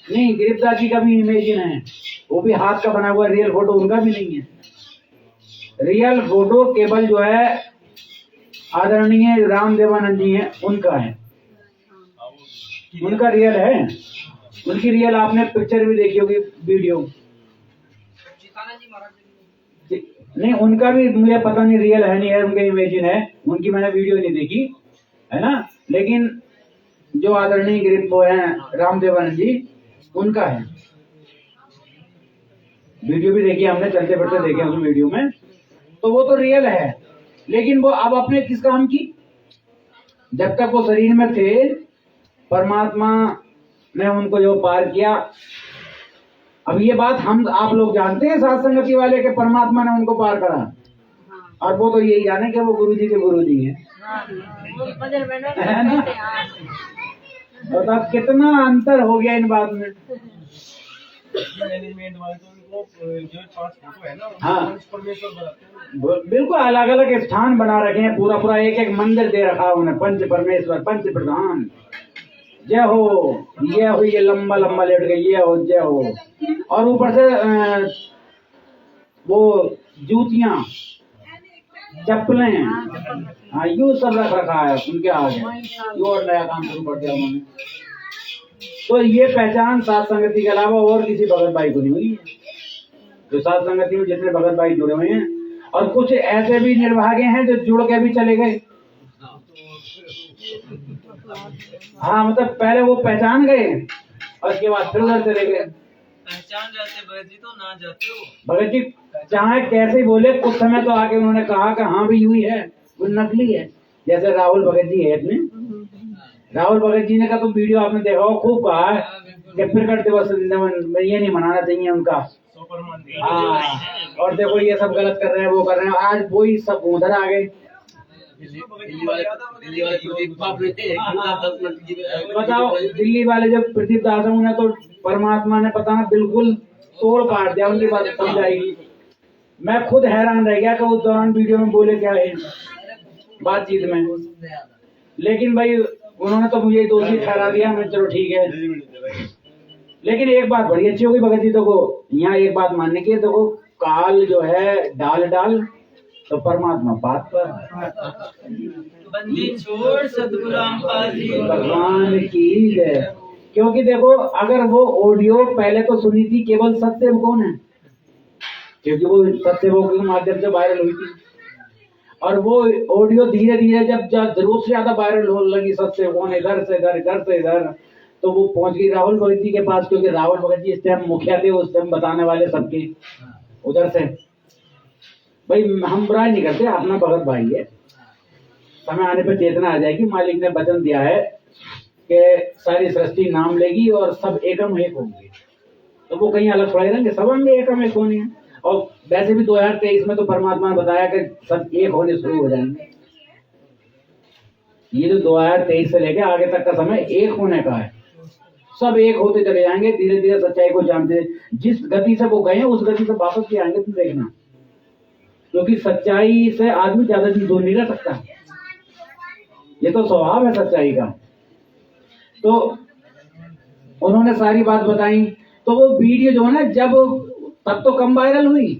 [SPEAKER 1] नहीं, गिरिदास जी का भी इमेजिन है, वो भी हाथ का बना हुआ, रियल फोटो उनका भी नहीं है। रियल फोटो केवल जो है आदरणीय रामदेवानंद जी हैं, उनका है, उनका रियल है। उनकी रियल आपने पिक्चर भी देखी होगी, वीडियो नहीं, उनका भी मुझे पता नहीं रियल है नहीं है, उनका इमेजिन है, उनकी मैंने वीडियो नहीं देखी है ना। लेकिन जो आदरणीय गिरीश वो हैं रामदेवानंद जी, उनका है, वीडियो भी देखी हमने, चलते फिरते देखे उस वीडियो में, तो वो तो रियल है। लेकिन वो अब अपने किस काम की, जब तक वो शरीर में थे परमात्मा ने उनको जो पार किया। अब ये बात हम आप लोग जानते हैं साथ संगति वाले के परमात्मा ने उनको पार करा, और वो तो यही जाने कि वो गुरुजी के गुरुजी हैं, है ना। और अब कितना अंतर हो गया इन बात में।
[SPEAKER 3] मैनेजमेंट वाले तो उनको जो 5 फोटो है ना,
[SPEAKER 1] हाँ,
[SPEAKER 3] परमेश्वर बनाते हैं,
[SPEAKER 1] बिल्कुल अलग अलग स्थान बना रखे हैं, पूरा पूरा एक एक मंदिर दे रखा है उन्हें, पंच परमेश्वर, पंच प्रधान, जय हो, ये हो, ये लंबा लंबा लेट गई, ये हो, जय हो। और ऊपर से वो जूतियां, चप्पलें, हाँ, यू सब रख रखा है उनके आगे, ये और नया काम शुरू कर दिया उन्होंने। तो ये पहचान सात संगति के अलावा और किसी भगत भाई को नहीं हुई है। जो सात संगति में जितने भगत भाई जुड़े हुए हैं, और कुछ ऐसे भी निर्भागे हैं जो जुड़ के भी चले गए। हाँ, मतलब पहले वो पहचान गए और उसके बाद फिर उधर चले गए।
[SPEAKER 4] पहचान जाते भगत जी तो ना जाते हो।
[SPEAKER 1] भगत जी चाहे कैसे बोले, कुछ समय तो आके उन्होंने कहा कि हाँ भी यूं ही है, वो नकली है। जैसे राहुल भगत जी है अपने, राहुल भगत जी ने का तो वीडियो आपने देखा हो, खूब कहा है कि प्रकट दिवस ये नहीं मनाना चाहिए उनका। हाँ, और देखो ये सब गलत कर रहे हैं, वो कर रहे हैं, आज वही सब उधर आ गए। बताओ, दिल्ली वाले जब प्रदीप दास ने तो परमात्मा ने पता ना बिल्कुल तोड़ पाड़ दिया, उनकी बात समझाएगी। मैं खुद हैरान रह गया कि उस दौरान वीडियो में बोले क्या है बातचीत में। लेकिन भाई उन्होंने तो मुझे दोषी ठहरा दिया, मैं चलो ठीक है। लेकिन एक बात बड़ी अच्छी होगी भगत जी, देखो यहाँ एक बात मानने की है, देखो काल जो है डाल डाल तो परमात्मा बात पर,
[SPEAKER 4] बंदी छोड़ सतगुलाम पाजी
[SPEAKER 1] भगवान की जय। क्योंकि देखो अगर वो ऑडियो पहले तो सुनी थी केवल सत्यसेवकों ने, क्योंकि वो सत्यसेवकों के माध्यम से वायरल हुई थी, और वो ऑडियो धीरे धीरे जब जरूर से ज्यादा वायरल होने लगी सत्यसेवकों ने, घर से घर, तो वो पहुंच गई राहुल भगत जी के पास। क्योंकि राहुल भगत जी इस टाइम मुखिया थे, उस टाइम बताने वाले सबके उधर से। भाई हम बुराई नहीं करते, अपना भगत भाई है, समय आने पर चेतना आ जाएगी। मालिक ने वचन दिया है कि सारी सृष्टि नाम लेगी और सब एकम एक होंगे, तो वो कहीं अलग थोड़े रहेंगे, सब हम एकम एक होने हैं। और वैसे भी 2023 में तो परमात्मा ने बताया कि सब एक होने शुरू हो जाएंगे। ये जो 2023 से लेके आगे तक का समय एक होने का है, सब एक होते चले जाएंगे, धीरे धीरे सच्चाई को जानते। जिस गति से वो गए हैं उस गति से वापस भी आएंगे, तुम देखना। क्योंकि सच्चाई से आदमी ज्यादा दिन दूर नहीं रह सकता, ये तो स्वभाव है सच्चाई का। तो उन्होंने सारी बात बताई। तो वो वीडियो जो है ना, जब तब तो कम वायरल हुई,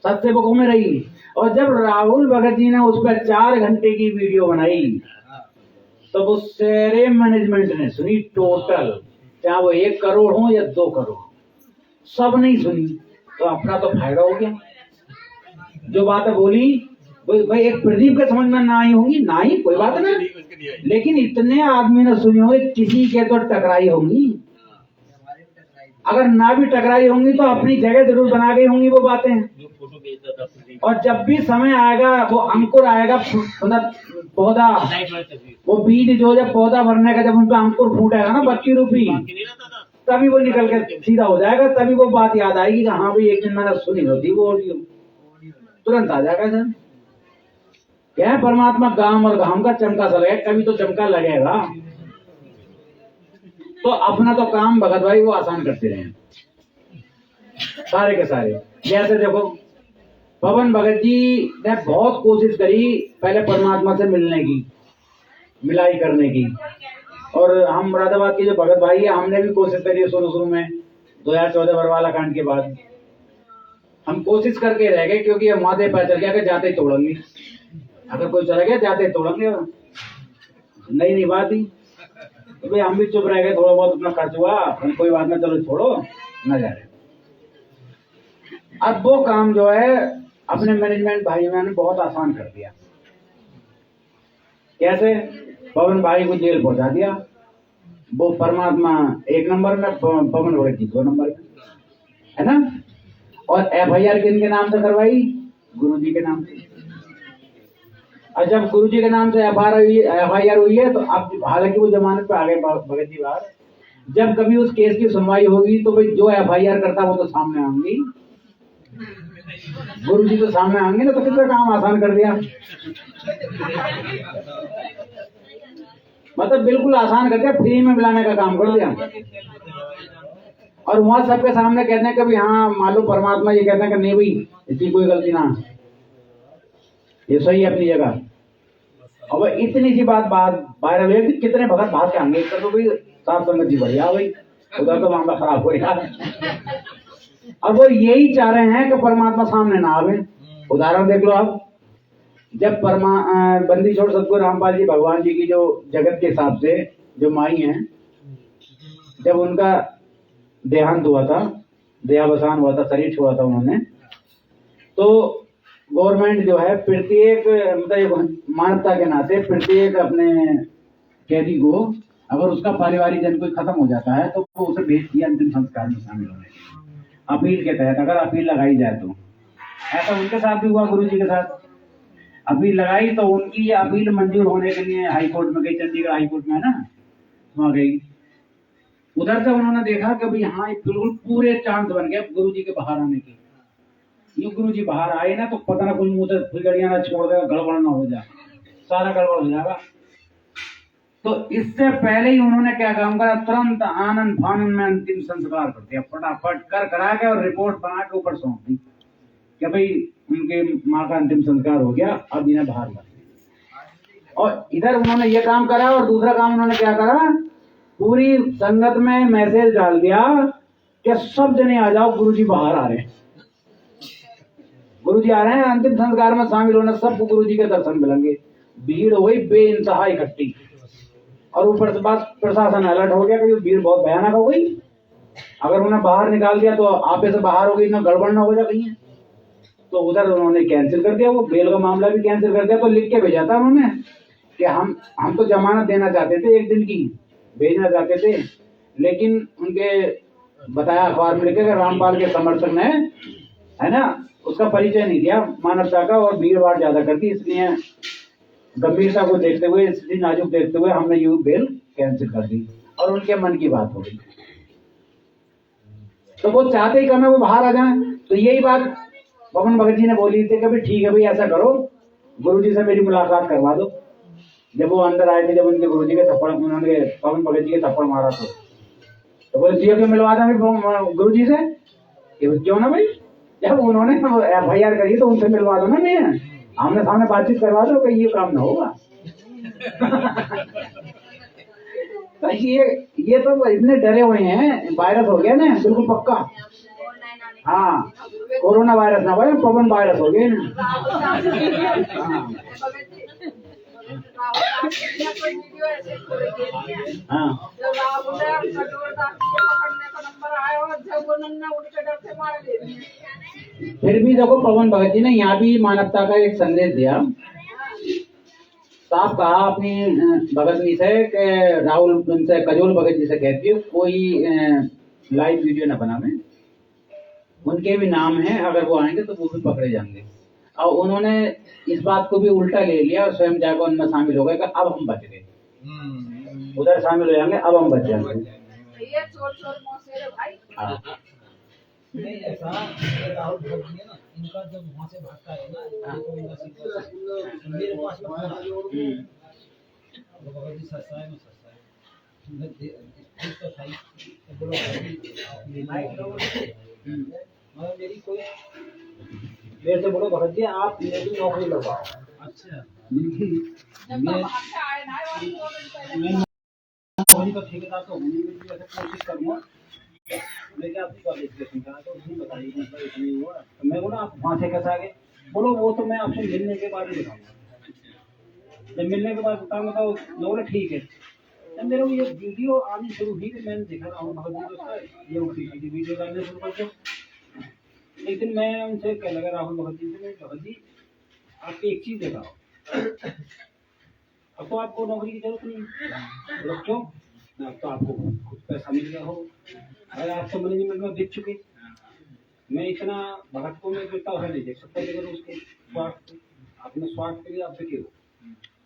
[SPEAKER 1] सत्यसेवकों में रही, और जब राहुल भगत जी ने उस पर 4 घंटे की वीडियो बनाई, तो वो सारे मैनेजमेंट ने सुनी टोटल, चाहे वो 1 करोड़ हो या 2 करोड़, सब नहीं सुनी। तो अपना तो फायदा हो गया। जो बातें बोली भाई एक प्रदीप के समझ में ना आई होंगी, ना ही कोई बात ना, लेकिन इतने आदमी ने सुनी होगी, किसी के तो टकराई होंगी। अगर ना भी टकराई होंगी तो अपनी जगह जरूर बना गई होंगी वो बातें। और जब भी समय आएगा, वो अंकुर आएगा, मतलब पौधा, वो बीज जो जब पौधा भरने का जब उनका अंकुर फूटेगा ना 25 रूपी, तभी वो निकल के सीधा हो जाएगा। तभी वो बात याद आएगी कि हाँ भाई एक दिन मैंने सुनी होती वो ऑडियो, तुरंत आ जाएगा सर। क्या है, परमात्मा गाम और घाम का चमका सा लगे, कभी तो चमका लगेगा। तो अपना तो काम भगत भाई वो आसान करते रहे सारे के सारे। जैसे देखो पवन भगत जी ने बहुत कोशिश करी पहले परमात्मा से मिलने की, मिलाई करने की। और हम मुरादाबाद के जो भगत भाई है, हमने भी कोशिश करी शुरू में 2014 बरवाला कांड के बाद। हम कोशिश करके रह गए क्योंकि हम वहां पता चल गया कि जाते ही तोड़ेंगे, अगर कोई चला गया जाते ही तोड़ेंगे। नई बात ही तो भाई हम भी चुप रह गए, थोड़ा बहुत अपना खर्च हुआ, कोई बात ना, चलो छोड़ो न जा रहे। अब वो काम जो है अपने मैनेजमेंट भाइयों ने बहुत आसान कर दिया। कैसे? पवन भाई को जेल पहुंचा दिया, वो परमात्मा 1 नंबर में, पवन भगत जी 2 नंबर में, है ना। और FIR किनके नाम से करवाई? गुरुजी के नाम से। और जब गुरुजी के नाम से FIR हुई है तो अब हालांकि वो जमानत पे आ गए भगत जी बाहर, जब कभी उस केस की सुनवाई होगी तो भाई जो FIR करता वो तो सामने आएंगी, गुरुजी तो सामने आएंगे ना, तो कितना काम आसान कर दिया। मतलब बिल्कुल आसान कर दिया, फ्री में मिलाने का काम कर दिया। और वहां सबके सामने कहते हैं कि हाँ मालूम परमात्मा ये कहते हैं कि नहीं भाई इसकी कोई गलती ना, ये सही है अपनी जगह। अब इतनी सी बात बाहर हुई कि कितने भगत भाग के आएंगे, तो भाई साफ संगत जी बढ़िया भाई, उधर तो मामला खराब हो गया। अब वो यही चाह रहे हैं कि परमात्मा सामने ना आवे। उदाहरण देख लो आप, जब बंदी छोड़ सतगुरु रामपाल जी भगवान जी की जो जगत के हिसाब से जो माई हैं, जब उनका देहांत हुआ था, देहावसान हुआ था, शरीर छोड़ा था उन्होंने, तो गवर्नमेंट जो है प्रत्येक मतलब मानवता के नाते प्रत्येक अपने कैदी को अगर उसका पारिवारिक जन कोई खत्म हो जाता है तो वो उसे भेज दिया अंतिम संस्कार में शामिल होने के लिए, अपील के तहत, अगर अपील लगाई जाए तो। ऐसा उनके साथ भी हुआ, गुरु जी के साथ अपील लगाई तो उनकी ये अपील मंजूर होने के लिए हाई कोर्ट में गई, चंडीगढ़ हाई कोर्ट में है ना, वहां गई। उधर से उन्होंने देखा कि भाई हाँ बिल्कुल पूरे चांस बन गया गुरु जी के बाहर आने के। ये गुरु जी बाहर आए ना तो पता ना कुछ मुंह से फुलगड़ियां ना छोड़ देगा, गड़बड़ ना हो जाए, सारा गड़बड़ हो जाएगा। तो इससे पहले ही उन्होंने क्या काम करा, तुरंत आनंद फानंद में अंतिम संस्कार कर दिया, फटाफट कर करा के और रिपोर्ट बना के ऊपर सौंप दी कि भाई उनके माँ का अंतिम संस्कार हो गया, अब इन्हें बाहर कर। और इधर उन्होंने ये काम करा और दूसरा काम उन्होंने क्या करा, पूरी संगत में मैसेज डाल दिया कि सब जने आ जाओ, गुरुजी बाहर आ रहे हैं, गुरुजी आ रहे हैं, अंतिम संस्कार में शामिल होना, सबको गुरुजी के दर्शन मिलेंगे। भीड़ हो गई बेइंतहा इकट्ठी, और ऊपर से बात प्रशासन अलर्ट हो गया कि भीड़ बहुत भयानक हो गई, अगर उन्हें बाहर निकाल दिया तो आपे से बाहर हो गई ना, गड़बड़ ना हो जाए कहीं। तो उधर उन्होंने कैंसिल कर दिया, वो बेल का मामला भी कैंसिल कर दिया। तो लिख के भेजा था उन्होंने कि हम तो जमानत देना चाहते थे, 1 दिन की भेजना चाहते थे, लेकिन उनके बताया अखबार में लिखे रामपाल के समर्थक ने, है ना, उसका परिचय नहीं दिया मानवता का, और भीड़ भाड़ ज्यादा कर दी, इसलिए गंभीरता को देखते हुए, स्थिति नाजुक देखते हुए हमने ये बेल कैंसिल कर दी, और उनके मन की बात हो गई। तो वो चाहते ही कम है वो बाहर आ जाए। तो यही बात पवन भगत जी ने बोली थी कि ठीक है भाई ऐसा करो, गुरुजी से मेरी मुलाकात करवा दो। जब वो अंदर आए थे, जब उनके गुरुजी के थप्पड़, उन्होंने पवन भगत जी के थप्पड़ मारा तो बोले क्यों मिलवा था गुरुजी से, क्यों ना भाई, जब उन्होंने FIR करी तो उनसे मिलवा दो ना, नहीं आमने सामने बातचीत करवा दो कि ये काम ना होगा। तो ये तो इतने डरे हुए हैं, वायरस हो गया ना बिल्कुल पक्का। हाँ, कोरोना वायरस ना भाई, पवन वायरस हो गया ना। हाँ, फिर भी देखो पवन भगत जी ने यहाँ भी मानवता का एक संदेश दिया, साफ कहा अपनी भगत जी से कि राहुल उनसे कजोल भगत जी से कहती है कोई लाइव वीडियो न बनावे, उनके भी नाम है, अगर वो आएंगे तो वो भी पकड़े जाएंगे। और उन्होंने इस बात को भी उल्टा ले लिया और स्वयं जाकर उनमें शामिल हो गए कि अब हम बच गए, उधर शामिल हो जाएंगे, अब हम बच जाएंगे।
[SPEAKER 5] ये चोर चोर मौसे रे भाई।
[SPEAKER 1] हाँ।
[SPEAKER 6] नहीं ऐसा राहुल भोग ने ना इनका जब वहाँ से भागता है ना तो इनका सीधा मेरे पास में फोन आया तो भगत जी सस्ता है मैं तो सही तो बोलो मतलब मेरी कोई मेरे से बोलो भगत जी आप मेरी नौकरी लगाओ। अच्छा
[SPEAKER 5] जब तो भागता आए ना और 2 मिनट पहले
[SPEAKER 6] नौकरी का ठेकेदार तो होने में भी ऐसे कोशिश करूँगा लेकिन आपकी क्वालिफिकेशन कहा तो उसने बताइए मतलब इतनी हुआ तो मैं बोला आप वहाँ से कैसे आगे बोलो वो तो मैं आपसे मिलने के बाद ही बताऊँगा। जब मिलने के बाद बताऊँगा तो मैं बोला ठीक है। जब मेरे को ये वीडियो आनी शुरू हुई तो मैंने देखा राहुल भगत जी दोस्त ये उसी की वीडियो डालने शुरू करते। एक दिन मैं उनसे कह लगा राहुल भगत जी से भगत जी आपकी एक चीज़ दिखाओ अब तो आपको नौकरी की जरूरत नहीं बोला क्यों अब तो आपको कुछ पैसा मिल गया हो अरे आप तो मैनेजमेंट में देख चुके मैं इतना भगत को मैं इतना उसे नहीं देख सकता लेकिन उसके स्वार्थ अपने स्वार्थ के लिए आप देखे हो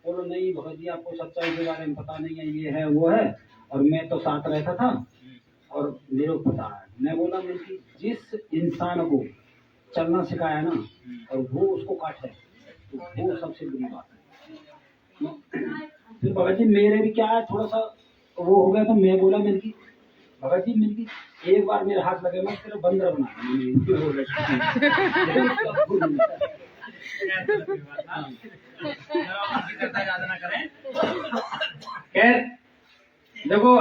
[SPEAKER 6] बोलो नहीं भगत जी आपको सच्चाई के बारे में पता नहीं है ये है वो है और मैं तो साथ रहता था और मेरे को पता है। मैं बोला मैं कि जिस इंसान को चलना सिखाया ना और वो उसको काटे तो वो सबसे बुरी बात है। फिर भगत जी मेरे भी क्या है थोड़ा सा वो हो गया तो मैं बोला मैंने की भगत जी मैंने की एक बार मेरे हाथ लगे मैं तेरा बंदर बना
[SPEAKER 1] खैर देखो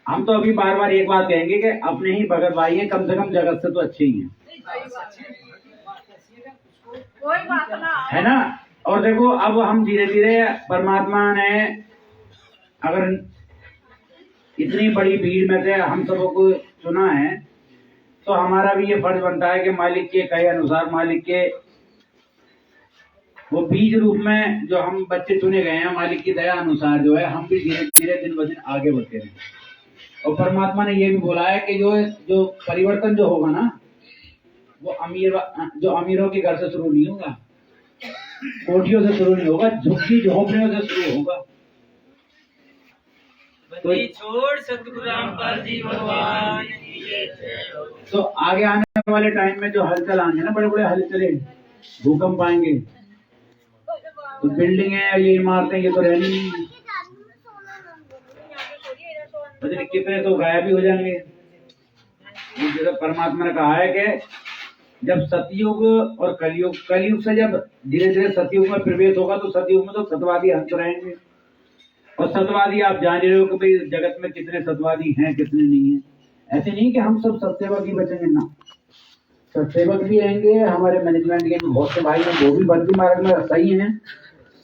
[SPEAKER 1] हम तो अभी बार बार एक बात कहेंगे कि अपने ही भगत भाई हैं, कम से कम जगत से तो अच्छे ही हैं,
[SPEAKER 5] कोई बात ना
[SPEAKER 1] है ना। और देखो अब हम धीरे धीरे परमात्मा ने अगर इतनी बड़ी भीड़ में से हम सबों को चुना है तो हमारा भी ये फर्ज बनता है कि मालिक के कहे अनुसार मालिक के वो बीज रूप में जो हम बच्चे चुने गए हैं मालिक की दया अनुसार जो है हम भी धीरे धीरे दिन ब दिन आगे बढ़ते रहें। और परमात्मा ने ये भी बोला है कि जो परिवर्तन जो होगा ना वो अमीरों के घर से शुरू नहीं होगा, कोठियों से शुरू नहीं होगा, झुग्गी झोपड़ियों से शुरू होगा।
[SPEAKER 4] छोड़ सतगुरु रामपाल जी भगवान की जय।
[SPEAKER 1] तो आगे आने वाले टाइम में जो हलचल आएंगे ना बड़े बड़े हलचले भूकंप आएंगे तो बिल्डिंग है ये इमारतें ये तो रहनी नहीं, पता कितने तो गायब भी हो जाएंगे। जैसे परमात्मा ने कहा है कि जब सतयुग और कलयुग से जब धीरे धीरे सतयुग में प्रवेश होगा तो सतयुग में तो सतवादी हंस रहेंगे और सतवादी आप जान रहे हो कि भाई जगत में कितने सतवादी हैं कितने नहीं हैं। ऐसे नहीं कि हम सब सत्यसेवक ही बचेंगे ना, सत्यसेवक भी रहेंगे, हमारे मैनेजमेंट के बहुत से भाई हैं वो भी भक्ति मार्ग में सही हैं,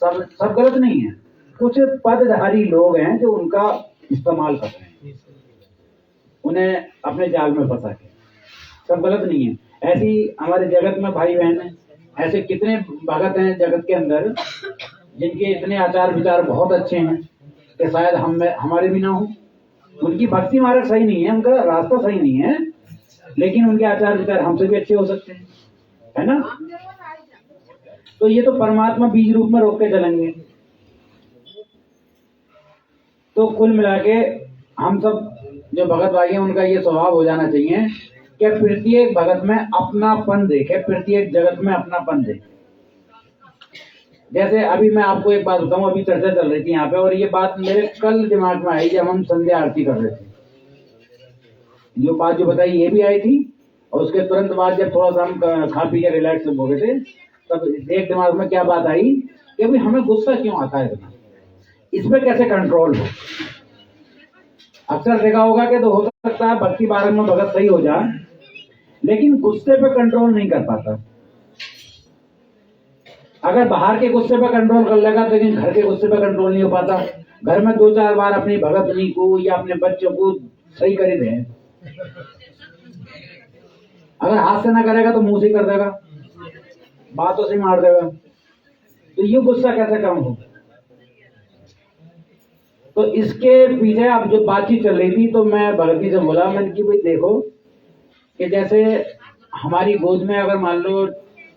[SPEAKER 1] सब गलत नहीं है। कुछ पदधारी लोग हैं जो उनका इस्तेमाल कर रहे हैं उन्हें अपने जाल में फंसा के, सब गलत नहीं है। ऐसी हमारे जगत में भाई बहन हैं, ऐसे कितने भगत हैं जगत के अंदर जिनके इतने आचार विचार बहुत अच्छे हैं कि शायद हमारे भी ना हो। उनकी भक्ति मार्ग सही नहीं है, उनका रास्ता सही नहीं है, लेकिन उनके आचार विचार हमसे भी अच्छे हो सकते हैं, है ना। तो ये तो परमात्मा बीज रूप में रोक के चलेंगे। तो कुल मिला के हम सब जो भगत भाई हैं उनका ये स्वभाव हो जाना चाहिए कि प्रत्येक भगत में अपनापन देखे, प्रत्येक जगत में अपनापन देखे। जैसे अभी मैं आपको एक बात बताऊं, अभी चर्चा चल रही थी यहाँ पे और ये बात मेरे कल दिमाग में आई जब हम संध्या आरती कर रहे थे। जो बात जो बताई ये भी आई थी और उसके तुरंत बाद जब थोड़ा सा हम खा पी के रिलैक्स हो गए थे तब एक दिमाग में क्या बात आई कि अभी हमें गुस्सा क्यों आता है इतना, इसमें कैसे कंट्रोल हो। अक्सर देखा होगा कि तो हो सकता है भक्ति मार्ग में भगत सही हो जाए लेकिन गुस्से पे कंट्रोल नहीं कर पाता। अगर बाहर के गुस्से पे कंट्रोल कर लेगा तो लेकिन घर के गुस्से पे कंट्रोल नहीं हो पाता। घर में 2-4 बार अपनी भगतनी को या अपने बच्चों को सही कर ही दे, अगर हाथ से ना करेगा तो मुंह से कर देगा, बातों से मार देगा, तो ये गुस्सा कैसे कम हो। तो इसके पीछे अब जो बातचीत चल रही थी तो मैं भगत जी से बोला मैंने कि भाई देखो कि जैसे हमारी गोद में अगर मान लो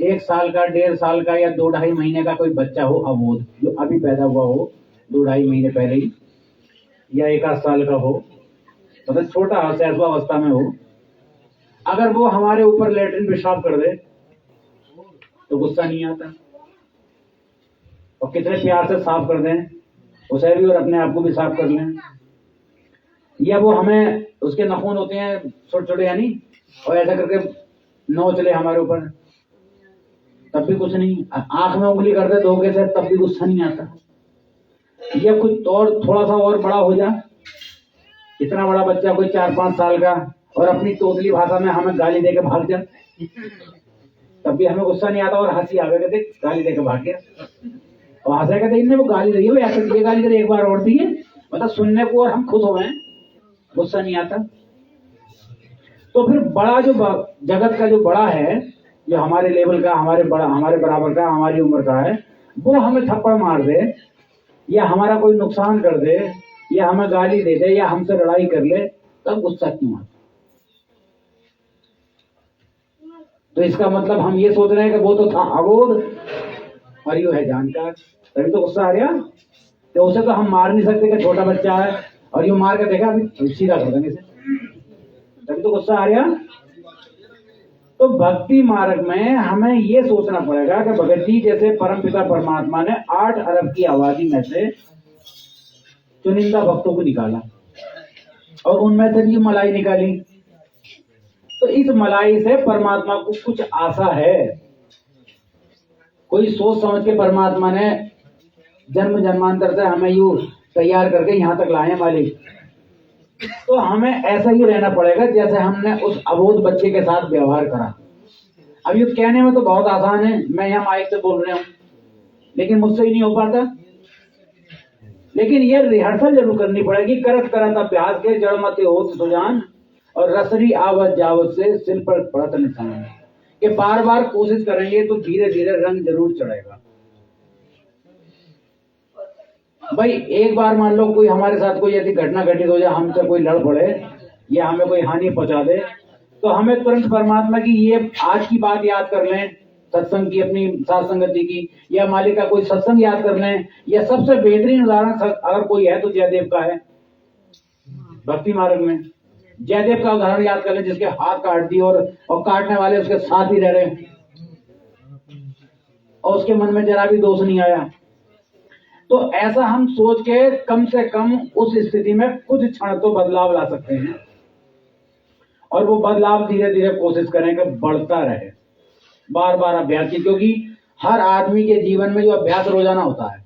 [SPEAKER 1] 1 साल का, 1.5 साल का या 2-2.5 महीने का कोई बच्चा हो अबोध, जो अभी पैदा हुआ हो 2-2.5 महीने पहले ही, या 1 साल का हो, मतलब छोटा शैशवावस्था में हो, अगर वो हमारे ऊपर लेटरिन पेशाब कर दे तो गुस्सा नहीं आता, और कितने प्यार से साफ कर दें उसे भी और अपने आप को भी साफ कर लें। या वो हमें, उसके नाखून होते हैं छोटे छोटे यानी, और ऐसा करके नोच ले हमारे ऊपर, तब भी कुछ नहीं। आंख में उंगली कर दे धोखे से, तब भी गुस्सा नहीं आता। या कुछ और थोड़ा सा और बड़ा हो जा, इतना बड़ा बच्चा कोई 4-5 साल का, और अपनी तोतली भाषा में हमें गाली देके भाग जा, तब भी हमें गुस्सा नहीं आता और हंसी आवेगा, देख गाली देके भाग गया, और हंसेगा तो इनने वो गाली दी है, ऐसे ये गाली दे एक बार और दी है, मतलब सुनने को और हम खुश हो गए, गुस्सा नहीं आता। तो फिर बड़ा जो जगत का जो बड़ा है, जो हमारे लेवल का, हमारे बराबर का, हमारी उम्र का है, वो हमें थप्पड़ मार दे, या हमारा कोई नुकसान कर दे, या हमें गाली दे दे, या हमसे लड़ाई कर ले, तब गुस्सा क्यों आता? तो इसका मतलब हम ये सोच रहे हैं कि वो तो था अबोध और ये है जानकार, तभी तो गुस्सा आ गया। तो उसे तो हम मार नहीं सकते कि छोटा बच्चा है और ये मार के देखा अभी सीधा कर देंगे इसे, तभी तो गुस्सा आ गया। तो भक्ति मार्ग में हमें ये सोचना पड़ेगा कि भगत जी जैसे परमपिता परमात्मा ने 8 अरब की आबादी में से चुनिंदा भक्तों को निकाला, और उनमें से भी मलाई निकाली, तो इस मलाई से परमात्मा को कुछ आशा है। कोई सोच समझ के परमात्मा ने जन्म जन्मांतर से हमें यूं तैयार करके यहाँ तक लाए मालिक, तो हमें ऐसा ही रहना पड़ेगा जैसे हमने उस अबोध बच्चे के साथ व्यवहार करा। अब ये कहने में तो बहुत आसान है, मैं यहाँ माइक से बोल रहा हूँ, लेकिन मुझसे ही नहीं हो पाता। लेकिन ये रिहर्सल जरूर करनी पड़ेगी, करत करत अभ्यास के जड़ मत होत सुजान, और रसरी आवत जावत से सिल पर पड़त निशान, कि बार बार कोशिश करेंगे तो धीरे धीरे रंग जरूर चढ़ेगा। भाई एक बार मान लो कोई हमारे साथ कोई ऐसी घटना घटित हो जाए, हमसे कोई लड़ पड़े या हमें कोई हानि पहुंचा दे, तो हमें तुरंत परमात्मा की ये आज की बात याद कर लें, सत्संग की, अपनी साथ संगति की, या मालिक का कोई सत्संग याद कर लें, या सबसे बेहतरीन उदाहरण अगर कोई है तो जयदेव का है। भक्ति मार्ग में जयदेव का उदाहरण याद कर लें, जिसके हाथ काट दिए और काटने वाले उसके साथ ही रह रहे, और उसके मन में जरा भी दोष नहीं आया। तो ऐसा हम सोच के कम से कम उस स्थिति में कुछ क्षण तो बदलाव ला सकते हैं, और वो बदलाव धीरे धीरे कोशिश करें कि बढ़ता रहे, बार बार अभ्यास की। क्योंकि हर आदमी के जीवन में जो अभ्यास रोजाना होता है,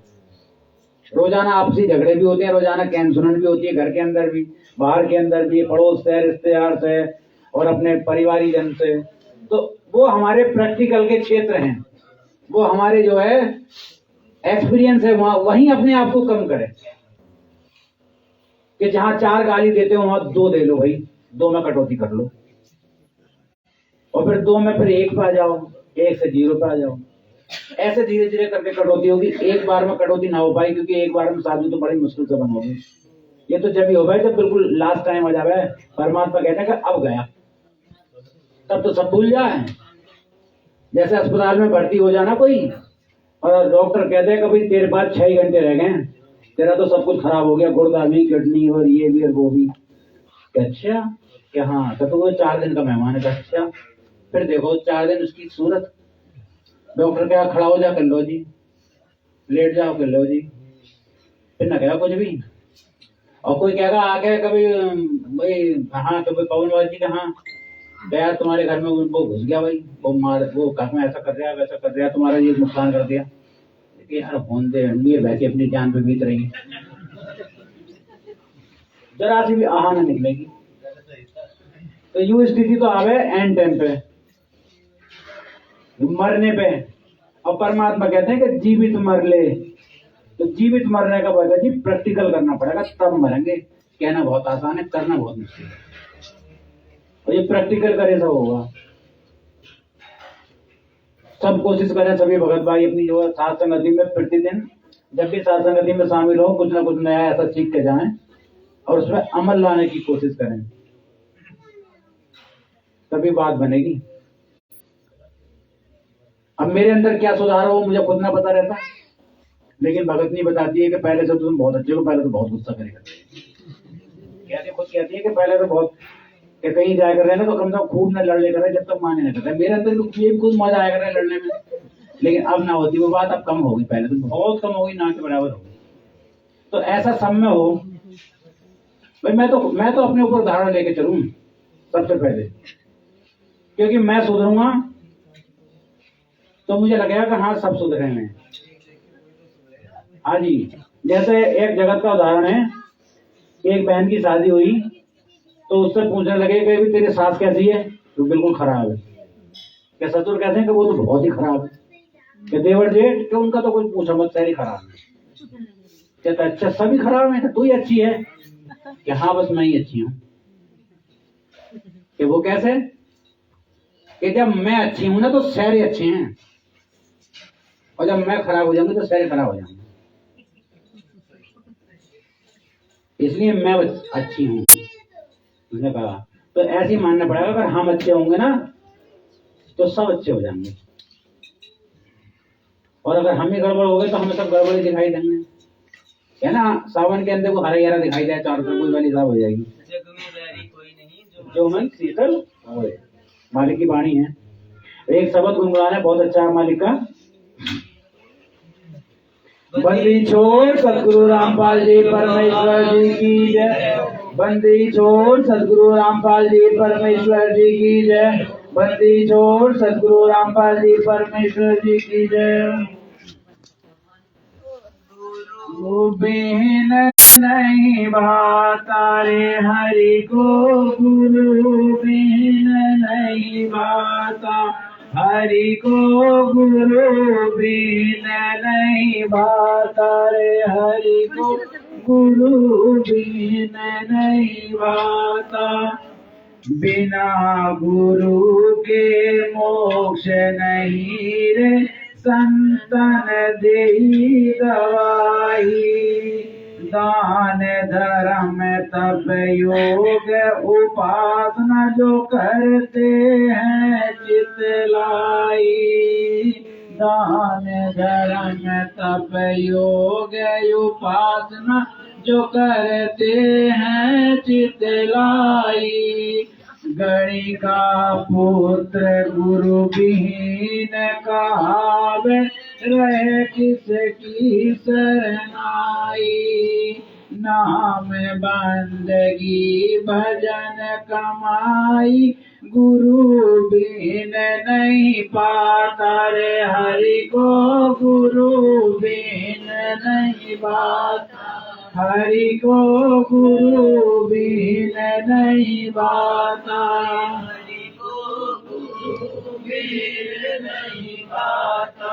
[SPEAKER 1] रोजाना आपसी झगड़े भी होते हैं, रोजाना कैंसुरन भी होती है, घर के अंदर भी, बाहर के अंदर भी, पड़ोस से, रिश्तेदार से, और अपने परिवारी जन से। तो वो हमारे प्रैक्टिकल के क्षेत्र हैं, वो हमारे जो है एक्सपीरियंस है, वहीं अपने आप को कम करें, कि जहां 4 गाली देते हो वहां 2 दे लो, भाई 2 में कटौती कर लो, और फिर 2 में फिर 1 पे आ जाओ, 1 से 0 पे आ जाओ। ऐसे धीरे धीरे करके कटौती होगी। एक बार में कटौती ना हो पाई, क्योंकि एक बार में साधु तो बड़ी मुश्किल से बनोगे। ये तो जब ही हो पाए जब बिल्कुल लास्ट टाइम आ जाए, परमात्मा कहते हैं कि अब गया, तब तो सब भूल जाए। जैसे अस्पताल में भर्ती हो जाना कोई, और डॉक्टर कहते हैं कि भाई तेरे पास 6 घंटे रह गए, तेरा तो सब कुछ खराब हो गया, गुर्दा भी, किडनी और ये भी और वो भी। अच्छा क्या? हाँ, तो वो 4 दिन का मेहमान है। अच्छा फिर देखो 4 दिन उसकी सूरत, डॉक्टर क्या खड़ा हो जा कर लो जी, लेट जाओ कर लो जी, फिर ना कहा कुछ भी। और कोई कहेगा आके कभी भाई हाँ, कभी पवन बाबा जी कहाँ गया, तुम्हारे घर में वो घुस गया भाई, वो घर में ऐसा कर दिया, वैसा कर दिया, तुम्हारा ये नुकसान कर दिया। लेकिन यार होने दे, ये वैसे अपनी जान पे बीत रही है, जरा सी भी आहा ना निकलेगी। तो यूं स्थिति तो आवे एंड टाइम पे, मरने पे। और परमात्मा कहते हैं कि जीवित मर ले, तो जीवित मरने का भगत जी प्रैक्टिकल करना पड़ेगा, तब मरेंगे। कहना बहुत आसान है, करना बहुत मुश्किल है, और ये प्रैक्टिकल करे तो होगा। सब कोशिश करें, सभी भगत भाई अपनी जो है साथ संगति में प्रतिदिन जब भी साथ संगति में शामिल हो, कुछ ना कुछ नया ऐसा सीख के जाएं और उसमें अमल लाने की कोशिश करें, तभी बात बनेगी। अब मेरे अंदर क्या सुधार हो मुझे खुद ना पता रहता, लेकिन भगत नहीं बताती है कि पहले से तो तुम बहुत अच्छे हो, पहले तो बहुत गुस्सा करेगा। कहती खुद कहती है कि पहले तो बहुत कि कहीं जाया कर रहे ना तो कम से कम खूब न लड़ ले कर रहे जब तक माने न कर रहे। मेरे अंदर तो ये भी खुद मजा आया कर रहा है लड़ने में, लेकिन अब ना होती वो बात, अब कम होगी, पहले तो बहुत कम होगी, ना के बराबर होगी। तो ऐसा सब में हो भाई। मैं तो अपने ऊपर धारणा लेके चलूं सबसे पहले, क्योंकि मैं सुधरूंगा तो मुझे लगेगा कि हाँ सब सुधरे हैं। हाँ जी, जैसे एक जगत का उदाहरण है, एक बहन की शादी हुई तो उससे पूछने लगे कि भी तेरी सास कैसी है, तो बिल्कुल खराब है। क्या ससुर कहते हैं कि वो तो बहुत ही खराब है। क्या देवर जेठ कि उनका तो कोई पूछा मत, सारी खराब है। कहता अच्छा सभी खराब है, तू ही अच्छी है। कि हाँ बस मैं ही अच्छी हूँ। कि वो कैसे, कि जब मैं अच्छी हूं ना तो सारे अच्छे हैं, और जब मैं खराब हो जाऊंगी तो सारे खराब हो जाएंगे, इसलिए मैं अच्छी हूं। उसने कहा तो ऐसे ही मानना पड़ेगा, अगर हम अच्छे होंगे ना तो सब अच्छे हो जाएंगे, और अगर हम ही गड़बड़ हो गए तो हमें सब गड़बड़ ही दिखाई देंगे। है ना, सावन के अंदर को हरा हरा दिखाई दे, चारों तरफ कोई वाली साहब हो जाएगी।
[SPEAKER 4] जग में बैरी कोई नहीं
[SPEAKER 1] जो मन शीतल मालिक की वाणी है। एक शब्द गुनगुनाना है बहुत अच्छा है मालिक का। बंदी छोड़ सदगुरु रामपाल जी परमेश्वर जी की जय। बंदी छोड़ सदगुरु रामपाल जी परमेश्वर जी की जय। बंदी छोड़ सदगुरु रामपाल जी परमेश्वर जी की जय। गुरु बिन नहीं भाता रे हरि को, गुरु बिन नहीं भाता हरि को, गुरु बिन नहीं भाता रे हरि को, गुरु बिन नहीं भाता। बिना गुरु के मोक्ष नहीं रे, संतन देई दवाई। दान धर्म तप योग उपासना जो करते हैं चितलाई। दान धर्म तप योग उपासना जो करते हैं चितलाई। गणि का पुत्र गुरु विहीन कहावे, रहे किसकी शरणाई। नाम बंदगी भजन कमाई, गुरु बिन नहीं पाता रे हरि को, गुरु बिन नहीं पाता हरि को, गुरु बिन नहीं पाता हरि को, गुरु बिन नहीं पाता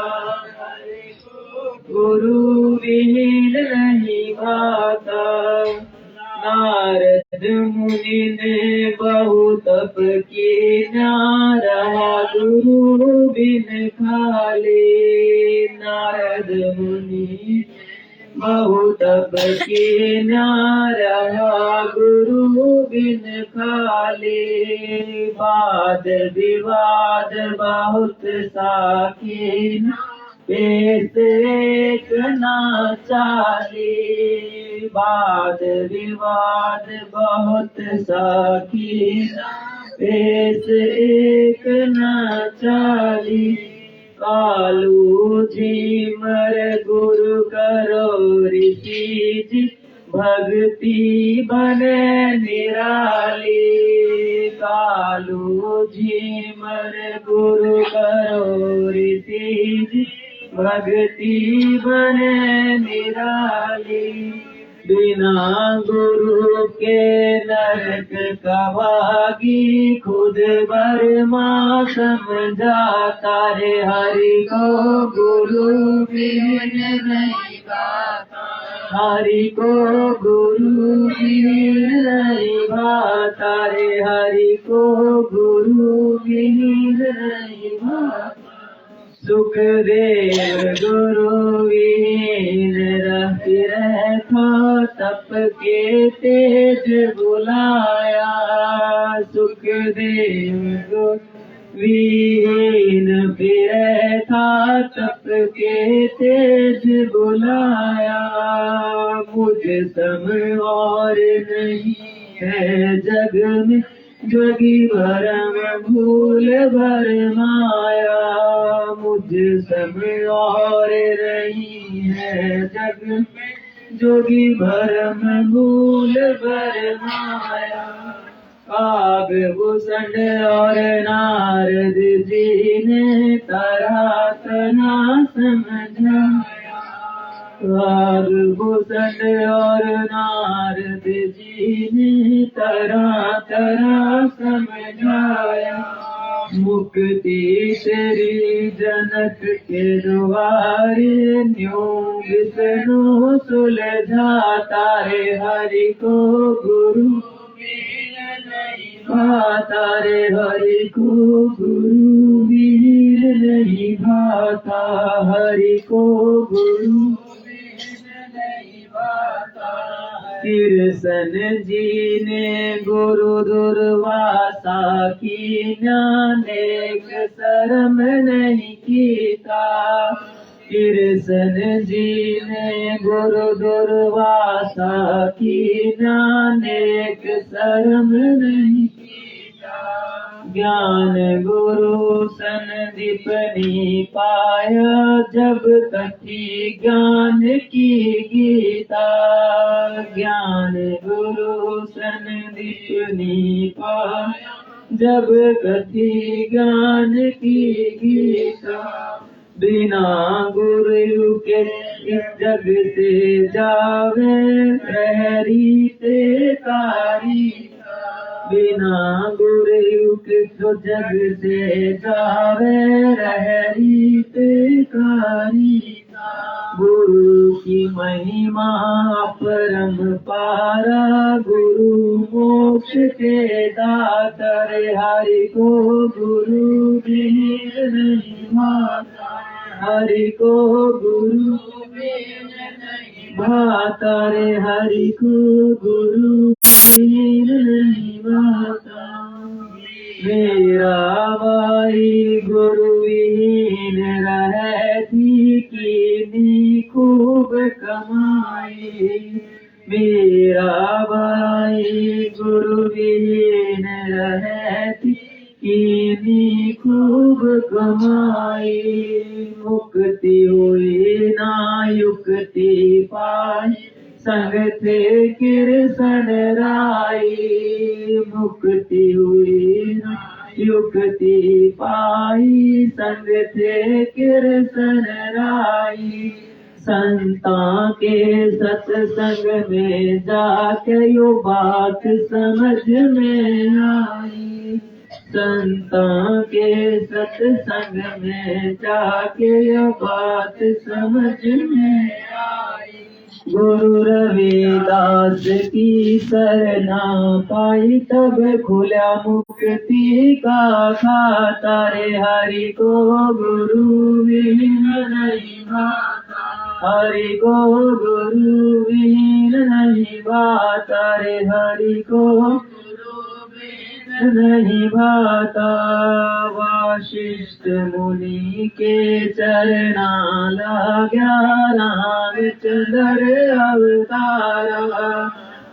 [SPEAKER 1] हरि को, गुरु बिन नहीं पाता। नारद मुनि ने बहु तप किया, रहा गुरु बिन खाली। नारद मुनि बहु तप किया, रहा गुरु बिन खाली। वाद विवाद बहुत साकी, पेश एक न चाली। वाद विवाद बहुत साकी, पेश एक न चाली। कालू जी मर गुरु करो ऋषि जी, भक्ति बने निराली। कालू जी मर गुरु करो ऋषि जी, भक्ति बने निराली। बिना गुरु के नरक कवागी, खुद बर्मा समझाता रे हरि को, गुरु बिन नहीं भाता हरि को, गुरु बिन नहीं भाता रे हरि को, गुरु बिन नहीं भाता। सुखदेव गुरु विहीन रहता, तप के तेज बुलाया। सुखदेव गुरु विहीन था तप के तेज बुलाया, मुझ सम और नहीं है जग में, जोगी भरम भूल भर माया, मुझ सम और नहीं है जग में, जोगी भरम भूल भर माया। काग भूषण और नारद जी ने तरा तना समझाया, काग भूषण और नारद जी ने तरा तरा समझाया, मुक्ति तेरी जनक के द्वारे, न्यों विष्णु सुलझा तारे हरि को गुरु तारे हरि को गुरु वीर नहीं भाता, हरि को गुरु नहीं भाता। कृष्ण जी ने गुरु दुर्वासा की, नानेक शर्म नहीं कीता, कृष्ण जी ने गुरु दुर्वासा की, नानेक शर्म नहीं कीता। ज्ञान गुरु संदीपनी पाया, जब कथी ज्ञान की गीता, ज्ञान गुरु संदीपनी पाया, जब कथी ज्ञान की गीता। बिना गुरु के इस जग से जावे, प्रहरी ते कारी, बिना गुरु के तो जग से जावे, रहरी ते कारी। गुरु की महिमा परम पारा, गुरु मोक्ष के दाता, हरि को गुरु वीर नहीं भाता, हरि को गुरु वीर नहीं भाता, हरि को गुरु वीर नहीं भाता। मेरा भाई गुरु विहीन रहती, कीनी खूब कमाई, मेरा भाई गुरु विहीन रहती, कीनी खूब कमाई। मुक्ति हुई ना युक्ति पाई, संग थे कृष्ण राई, मुक्ति हुई ना युक्ति पाई, संग थे कृष्ण राई। संता के सत्संग में जाके यो बात समझ में आई, संता के सत्संग में जाके यो बात समझ में आई। गुरु रविदास की शरणा पाई, तब खुला मुक्ति का खाता, हरि को गुरु विहीन नहीं भाता, हरि को गुरु विहीन नहीं भाता, हरि को नहीं भाता। वासिष्ठ मुनि के चरना लाग्या, रामचंद्र अवतारा,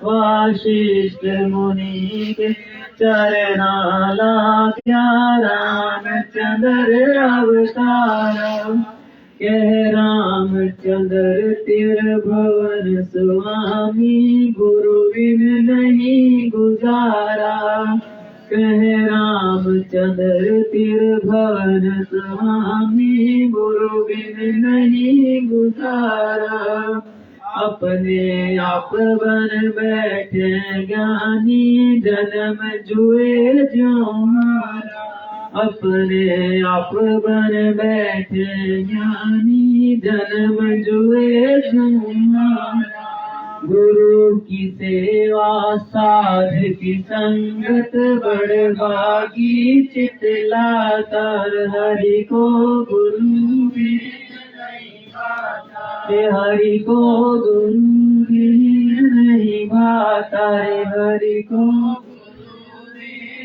[SPEAKER 1] वासिष्ठ मुनि के चरना लाग्या, रामचंद्र अवतारा। कह रामचंद्र त्रिभुवन स्वामी, गुरु बिन नहीं गुजारा, कह रामचंद्र त्रिभुवन स्वामी, गुरु बिन नहीं गुजारा। अपने आप बन बैठे ज्ञानी, जन्म जुए जो मारा, अपने आप बन बैठे ज्ञानी, जन्म जुए जो मारा। गुरु की सेवा साध की संगत, बड़भागी चितलाता, हरि को गुरु हरि को गुरु नहीं भाता, हरि को गुरु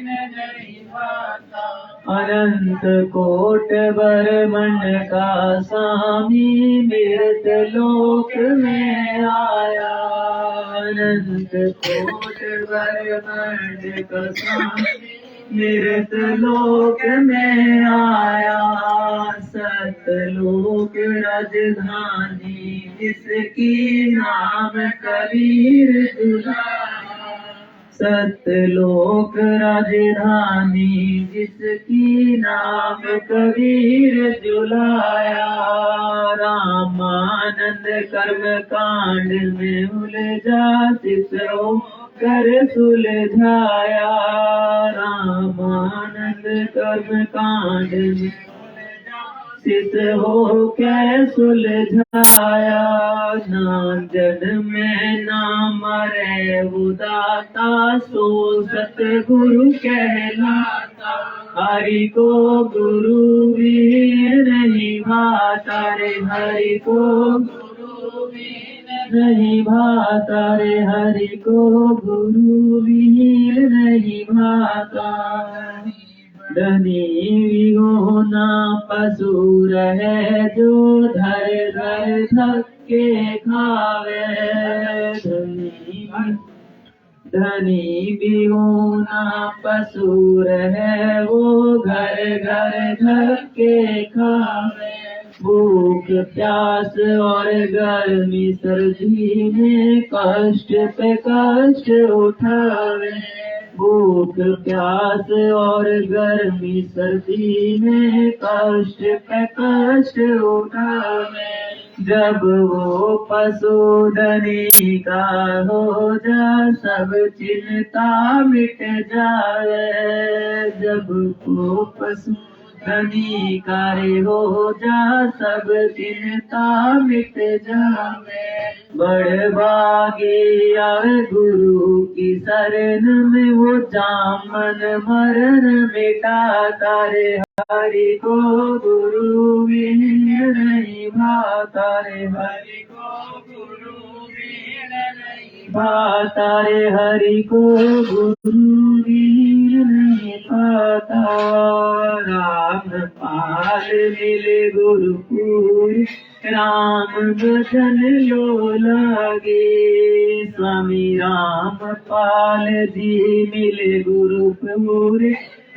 [SPEAKER 1] नहीं भाता।
[SPEAKER 7] अनंत कोट ब्रह्मंड का स्वामी मृत लोक में आया। अनंत कोट ब्रह्मंड का स्वामी मृत लोक में आया। सतलोक राजधानी जिसकी नाम कबीर दुलारा। सतलोक राजधानी जिसकी नाम कबीर जुलाया। रामानंद कर्म कांड में उलझा सिसो कर सुलझाया। रामानंद कर्म कांड में सिस हो कै सुलझाया। ना जन्म में ना मरे उदाता सो सतगुरु कहलाता। हरि को गुरु वीर नहीं भाता रे। हरि को गुरु वीर नहीं भाता रे। हरि को गुरु वीर नहीं भाता। धनी होना पशु रहे जो धर धर धक्के खावे। धनी भी होना पशु रहे वो घर घर धक्के खावे। भूख प्यास और गर्मी सर्दी में कष्ट पे कष्ट उठावे। भूख प्यास और गर्मी सर्दी में कष्ट पे कष्ट उठावे। जब वो पशुधनी का हो जा सब चिंता मिट जाए। जब वो पशुधनी का हो जा सब चिंता मिट जाए। बड़ भागी आवे गुरु की शरण में वो जामन मरण मिटाता रे। हरि को गुरु वीर नहीं भाता रे। हरि को गुरु वीर नहीं भाता रे। हरि को गुरु वीर नहीं भाता। राम पाल मिले गुरुपुर राम भजन लो लागे। स्वामी राम पाल जी मिले गुरुपुर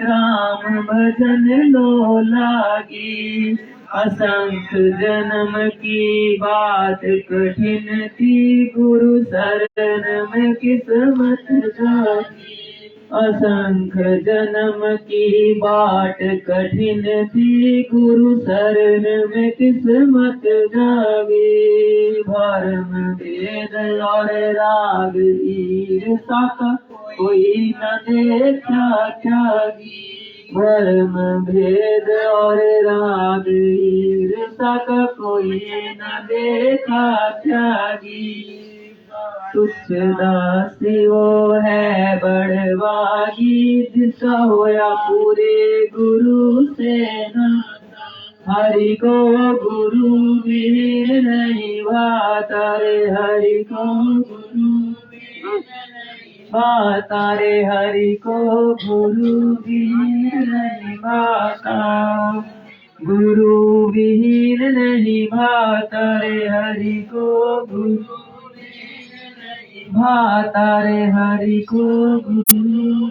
[SPEAKER 7] राम भजन लो लागी। असंख्य जन्म की बात कठिन थी गुरु शरण में किस्मत जागी। असंख्य जन्म की बाट कठिन थी गुरु शरण में किस्मत जागी। भरम वेद और राग ईर्षा का कोई न देखा त्यागी। भरम भेद और राग ईर्षा का कोई न देखा त्यागी। तुच्छ दासी वो है बड़वागी जिसका होया पूरे गुरु से नाता। हरि को गुरु वीर नहीं भाता रे। हरि को गुरु वीर नहीं भाता रे। हरि को गुरु वीर नहीं भाता। गुरु वीर नहीं भाता रे। हरि को गुरु भाता रे। हरि को गुरु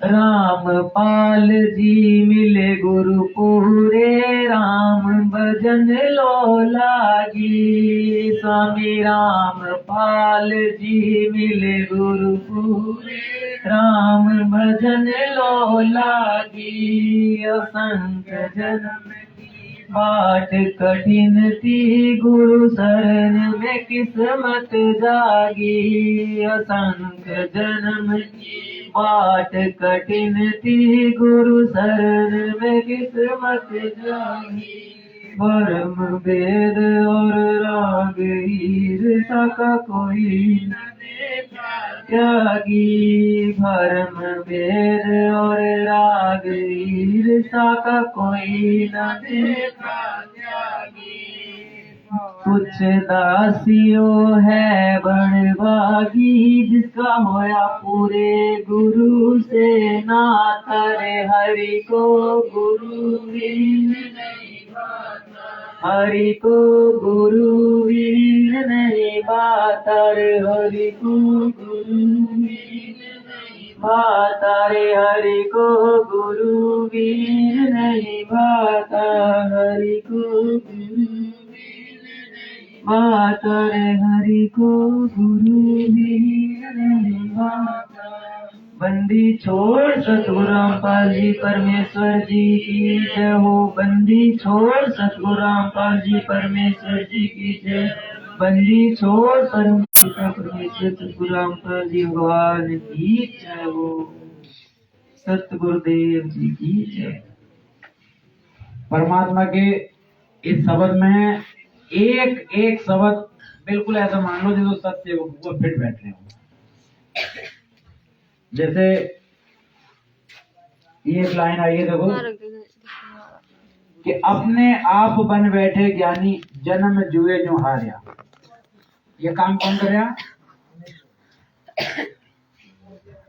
[SPEAKER 7] राम पाल जी मिले गुरु पूरे राम भजन लो लागी। स्वामी राम पाल जी मिले गुरु पूरे राम भजन लो लागी। असंख्य जन्म बाट कठिन थी गुरु शरण में किस्मत जागी। असंख्य जन्म की बाट कठिन थी गुरु शरण में किस्मत जागी। भरम वेद और राग ईर्षा का कोई न देखा त्यागी। भरम वेद और राग ईर्षा का कोई न देखा त्यागी। कुछ दासियों है बड़भागी जिसका होया पूरे गुरु से नाता रे हरि को गुरु बिन नहीं भाता, हरि को गुरु बिन नहीं भाता रे हरि को गुरु बिन नहीं भाता रे हरि को गुरु बिन नहीं भाता, हरि को गुरु माता रे हरि को गुरु बिन नहीं भाता। बंदी छोड़ सतगुरु रामपाल जी परमेश्वर जी की जय हो, बंदी छोड़ सतगुरु रामपाल जी परमेश्वर जी की जय, बंदी छोड़ परम पिता परमेश्वर सतगुरु रामपाल जी भगवान की जय हो, सतगुरुदेव जी की जय।
[SPEAKER 1] परमात्मा के इस शब्द में एक एक शब्द बिल्कुल ऐसा मान लो जैसे सत्य वो फिट बैठ रहे हो। जैसे ये एक लाइन आई है देखो कि अपने आप बन बैठे ज्ञानी जन्म जुए जो हारिया। ये काम कौन कर रहा?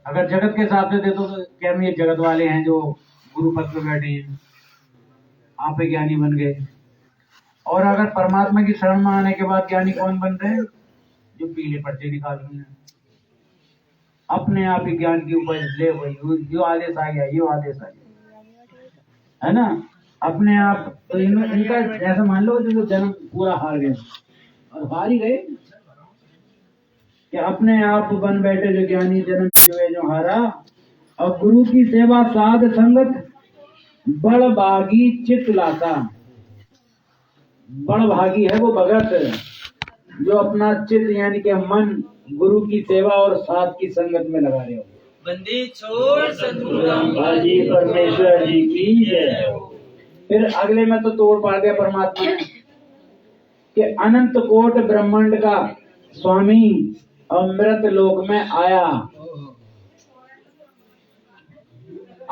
[SPEAKER 1] अगर जगत के हिसाब से देखो तो क्या ये जगत वाले हैं जो गुरु पद पे बैठे हैं, आप ज्ञानी बन गए। और अगर परमात्मा की शरण में आने के बाद ज्ञानी कौन बन रहे हैं? जो पीले पर्चे निकाल रहे हैं, अपने आप ही ज्ञान की उपज ले वही जो आदेश आ गया, ये आदेश आ गया, है ना। अपने आप तो इनका ऐसा मान लो जो जन्म पूरा हार गए और हार ही गए कि अपने आप बन बैठे जो ज्ञानी जन्म जो है जो हारा। और गुरु की सेवा साध संगत बड़ भागी चित लाता। बड़ भागी है वो भगत जो अपना चित्त यानी कि मन गुरु की सेवा और साथ की संगत में लगा रहे हो।
[SPEAKER 4] बंदी छोड़ सतगुरु
[SPEAKER 1] रामपाल जी परमेश्वर जी की जय। फिर अगले में तो तोड़ पा दिया परमात्मा ने कि अनंत कोट ब्रह्मांड का स्वामी अमृत लोक में आया।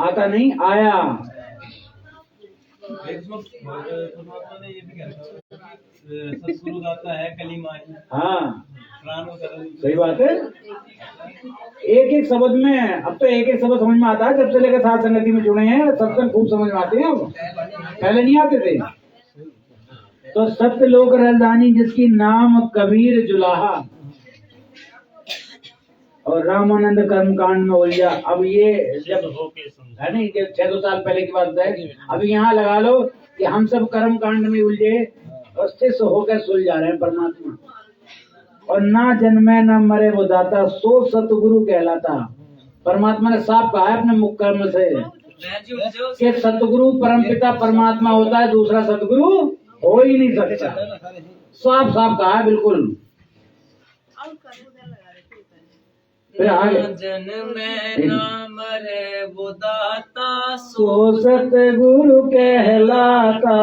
[SPEAKER 1] आता नहीं, आया।
[SPEAKER 3] परमात्मा ने ये भी कहा था सतगुरु दाता है कलीमा है।
[SPEAKER 1] हाँ
[SPEAKER 3] प्राण
[SPEAKER 1] सही बात है। एक एक शब्द में अब तो एक एक शब्द समझ में आता है। जब से लेकर साथ संगति में जुड़े हैं सत्संग खूब समझ में आते हैं। अब पहले नहीं आते थे। तो सत्य लोक राजधानी जिसकी नाम कबीर जुलाहा और रामानंद कर्मकांड में उलझा। अब ये जब है नहीं, 600 साल पहले की बात है। अभी यहाँ लगा लो कि हम सब कर्म कांड में उलझे और शिष्य होकर सुल जा रहे हैं परमात्मा। और ना जन्मे ना मरे वो दाता सो सतगुरु कहलाता। परमात्मा ने साफ कहा है अपने मुख कर्म से कि सतगुरु परमपिता परमात्मा होता है, दूसरा सतगुरु हो ही नहीं सकता। साफ साफ कहा है बिल्कुल। फिर आगे
[SPEAKER 4] जन्मे ना मरे वो दाता
[SPEAKER 1] सो सतगुरु कहलाता।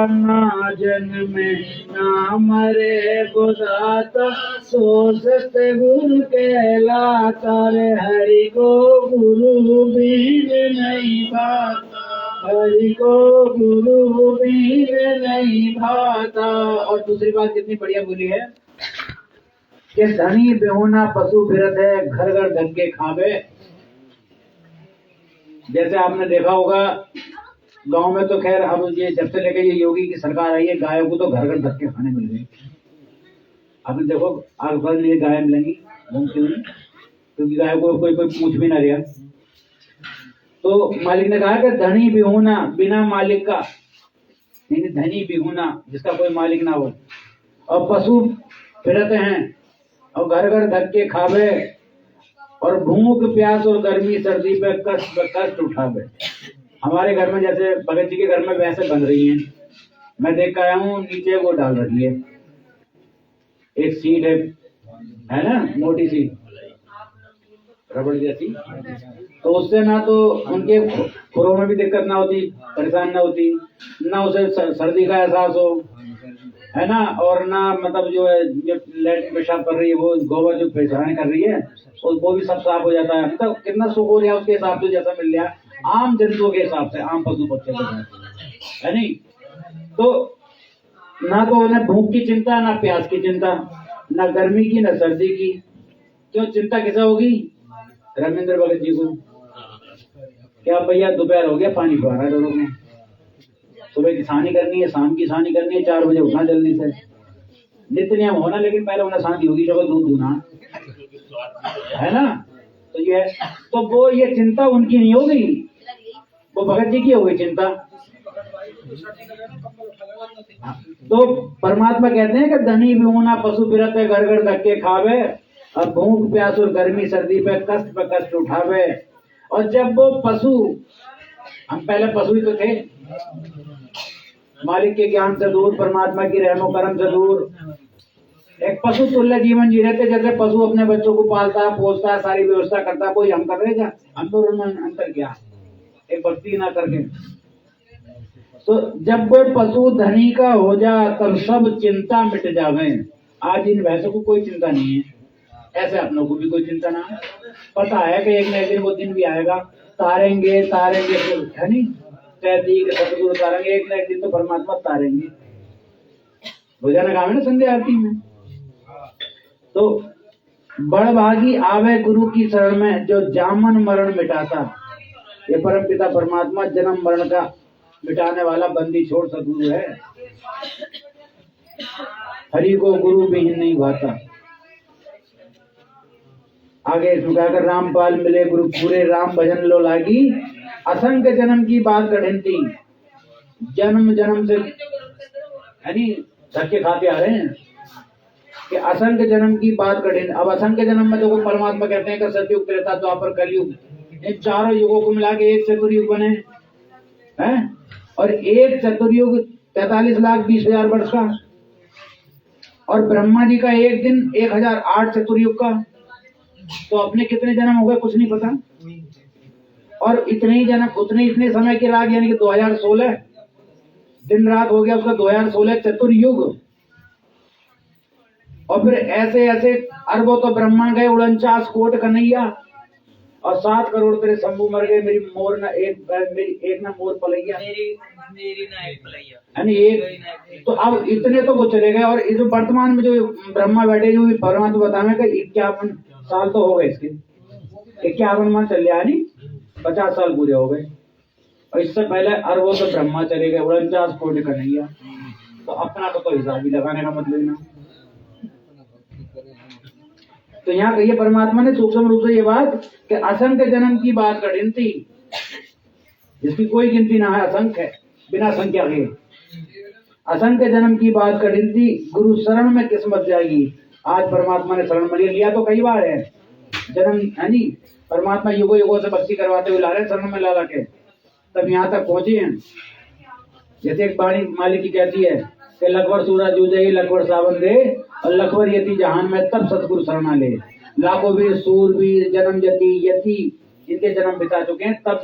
[SPEAKER 1] ना जन्मे ना मरे वो दाता सो सतगुरु कहलाता। रे हरि को गुरु बिन नहीं भाता, हरि को गुरु बिन नहीं भाता। और दूसरी बात कितनी बढ़िया बोली है कि धनी बेहोना पशु फिरत है घर घर धक्के खावे। जैसे आपने देखा होगा गांव में तो खैर अब ये जब से लेकर ये योगी की सरकार आई है गायों को तो घर घर धक्के खाने मिल गए। आपने देखो आग भर लिए गाय मिलेंगी क्योंकि गाय को कोई पूछ भी ना रहा। तो मालिक ने कहा कि धनी बेहोना बिना मालिक का, यानी धनी बेहोना जिसका कोई मालिक ना हो, और पशु फिरत हैं और घर घर धक्के खावे और भूख प्यास और गर्मी सर्दी पे कष्ट उठावे। हमारे घर में जैसे भगत जी के घर में भैंसे बन रही हैं, मैं देख कर आया हूँ, नीचे वो डाल रही है एक सीट है ना मोटी सी रबड़ जैसी। तो उससे ना तो उनके खुरों में भी दिक्कत ना होती, परेशान ना होती, ना उसे सर्दी का एहसास हो, है ना। और ना मतलब जो है जो लेट पेशाब कर रही है वो गोबर जो पेशाब कर रही है वो भी सब साफ हो जाता है। मतलब कितना सुख हो रहा उसके हिसाब से जैसा मिल रहा आम जंतुओं के हिसाब से, आम पशु पक्षी के हिसाब से, है नहीं। तो ना तो उन्हें भूख की चिंता, ना प्यास की चिंता, ना गर्मी की, ना सर्दी की। क्यों चिंता किसे होगी? रविंद्र भगत जी को। क्या भैया दोपहर हो गया, पानी पा रहा है लोगों में, सुबह की शानी करनी है, शाम की शानी करनी है, 4 बजे उठना जल्दी से, नित्य नियम होना, लेकिन पहले उन्हें शांति होगी, जब दूध दूना है ना। तो ये तो वो ये चिंता उनकी नहीं हो गई, वो भगत जी की हो गई चिंता। तो परमात्मा कहते हैं कि धनी विमुना पशु फिरत है, घर घर धक्के खावे, और भूख प्यास और गर्मी सर्दी पे कष्ट उठावे। और जब वो पशु, हम पहले पशु ही तो थे, मालिक के ज्ञान से दूर, परमात्मा की रहमो करम से दूर, एक पशु तुल्य जीवन जी रहे थे। जैसे पशु अपने बच्चों को पालता है, पोसता है, सारी व्यवस्था करता है, कोई हम कर रहे क्या? हम तो उनमें अंतर क्या, एक भक्ति ना करके। तो जब वो पशु धनी का हो जा, तब सब चिंता मिट जावे। आज इन भैंसों को कोई चिंता नहीं है, ऐसे अपनों को भी कोई चिंता ना है। पता है कि एक न एक दिन वो दिन भी आएगा, तारेंगे है नहीं, सतगुरु तारेंगे, एक न एक दिन तो परमात्मा तारेंगे। रोजाना काम है ना संध्या आरती में। तो बड़भागी आवे गुरु की शरण में, जो जामन मरण मिटाता। ये परम पिता परमात्मा जन्म मरण का मिटाने वाला बंदी छोड़ सतगुरु है। हरि को गुरु विहीन नहीं भाता। आगे सुखाकर रामपाल मिले गुरु पूरे, राम भजन लो लागी, असंख्य जन्म की बात कठिनती। जन्म जन्म से यानी धक्के खाते आ रहे हैं कि असंख्य जन्म की बात कठिन। अब असंख्य जन्म में तो परमात्मा कहते हैं कि सतयुग, त्रेता, द्वापर, कलयुग, इन चारों युगों को मिला के एक चतुर्युग बने हैं। और एक चतुर्युग 43,20,000 वर्ष का, और ब्रह्मा जी का एक दिन 1008 चतुर्युग का। तो अपने कितने जन्म हो गए कुछ नहीं पता। और इतने ही जन्म इतने समय के लाग, यानी कि 2016 दिन रात हो गया उसका, 2016 चतुर्युग। और फिर ऐसे ऐसे अरबों तो ब्रह्मा गए, 49 कोट कन्हैया, और 7 करोड़ तेरे शंभू मर गए। मेरी मोर ना एक ना मोर पलैया,
[SPEAKER 4] मेरी ना एक पलैया,
[SPEAKER 1] यानी एक। तो अब इतने तो वो चले गए। और ये जो वर्तमान में जो ब्रह्मा बैठे, जो परमात्मा बतावे का 51 साल तो हो गए इसके, 51 मान चल रहा, नहीं 50 साल पूरे हो गए। और इससे पहले अरबों तो ब्रह्मा चले गए, 49 कोट कन्हैया। तो अपना तो हिसाब भी लगाने का मतलब ना। तो यहाँ कहिए परमात्मा ने सूक्ष्म रूप से ये बात कि असंख्य जन्म की बात कठिन थी, जिसकी कोई गिनती ना है, असंख्य है, बिना संख्या के। असंख्य जन्म की बात कठिन थी, गुरु शरण में किस्मत जाएगी। आज परमात्मा ने शरण में लिया तो कई बार है जन्म, है नहीं। परमात्मा युगों युगों से भक्ति करवाते हुए ला रहे शरण में ला के, तब यहाँ तक पहुंचे हैं। जैसे एक बाणी मालिक की कहती है कि लखवर सूरज जूझे, लखवर सावन दे, और लखवर यति जहान में तब सतगुरु शरणा ले। लाखों वीर सूरवीर जन्म जति यति, जिनके जन्म बिता चुके हैं, तब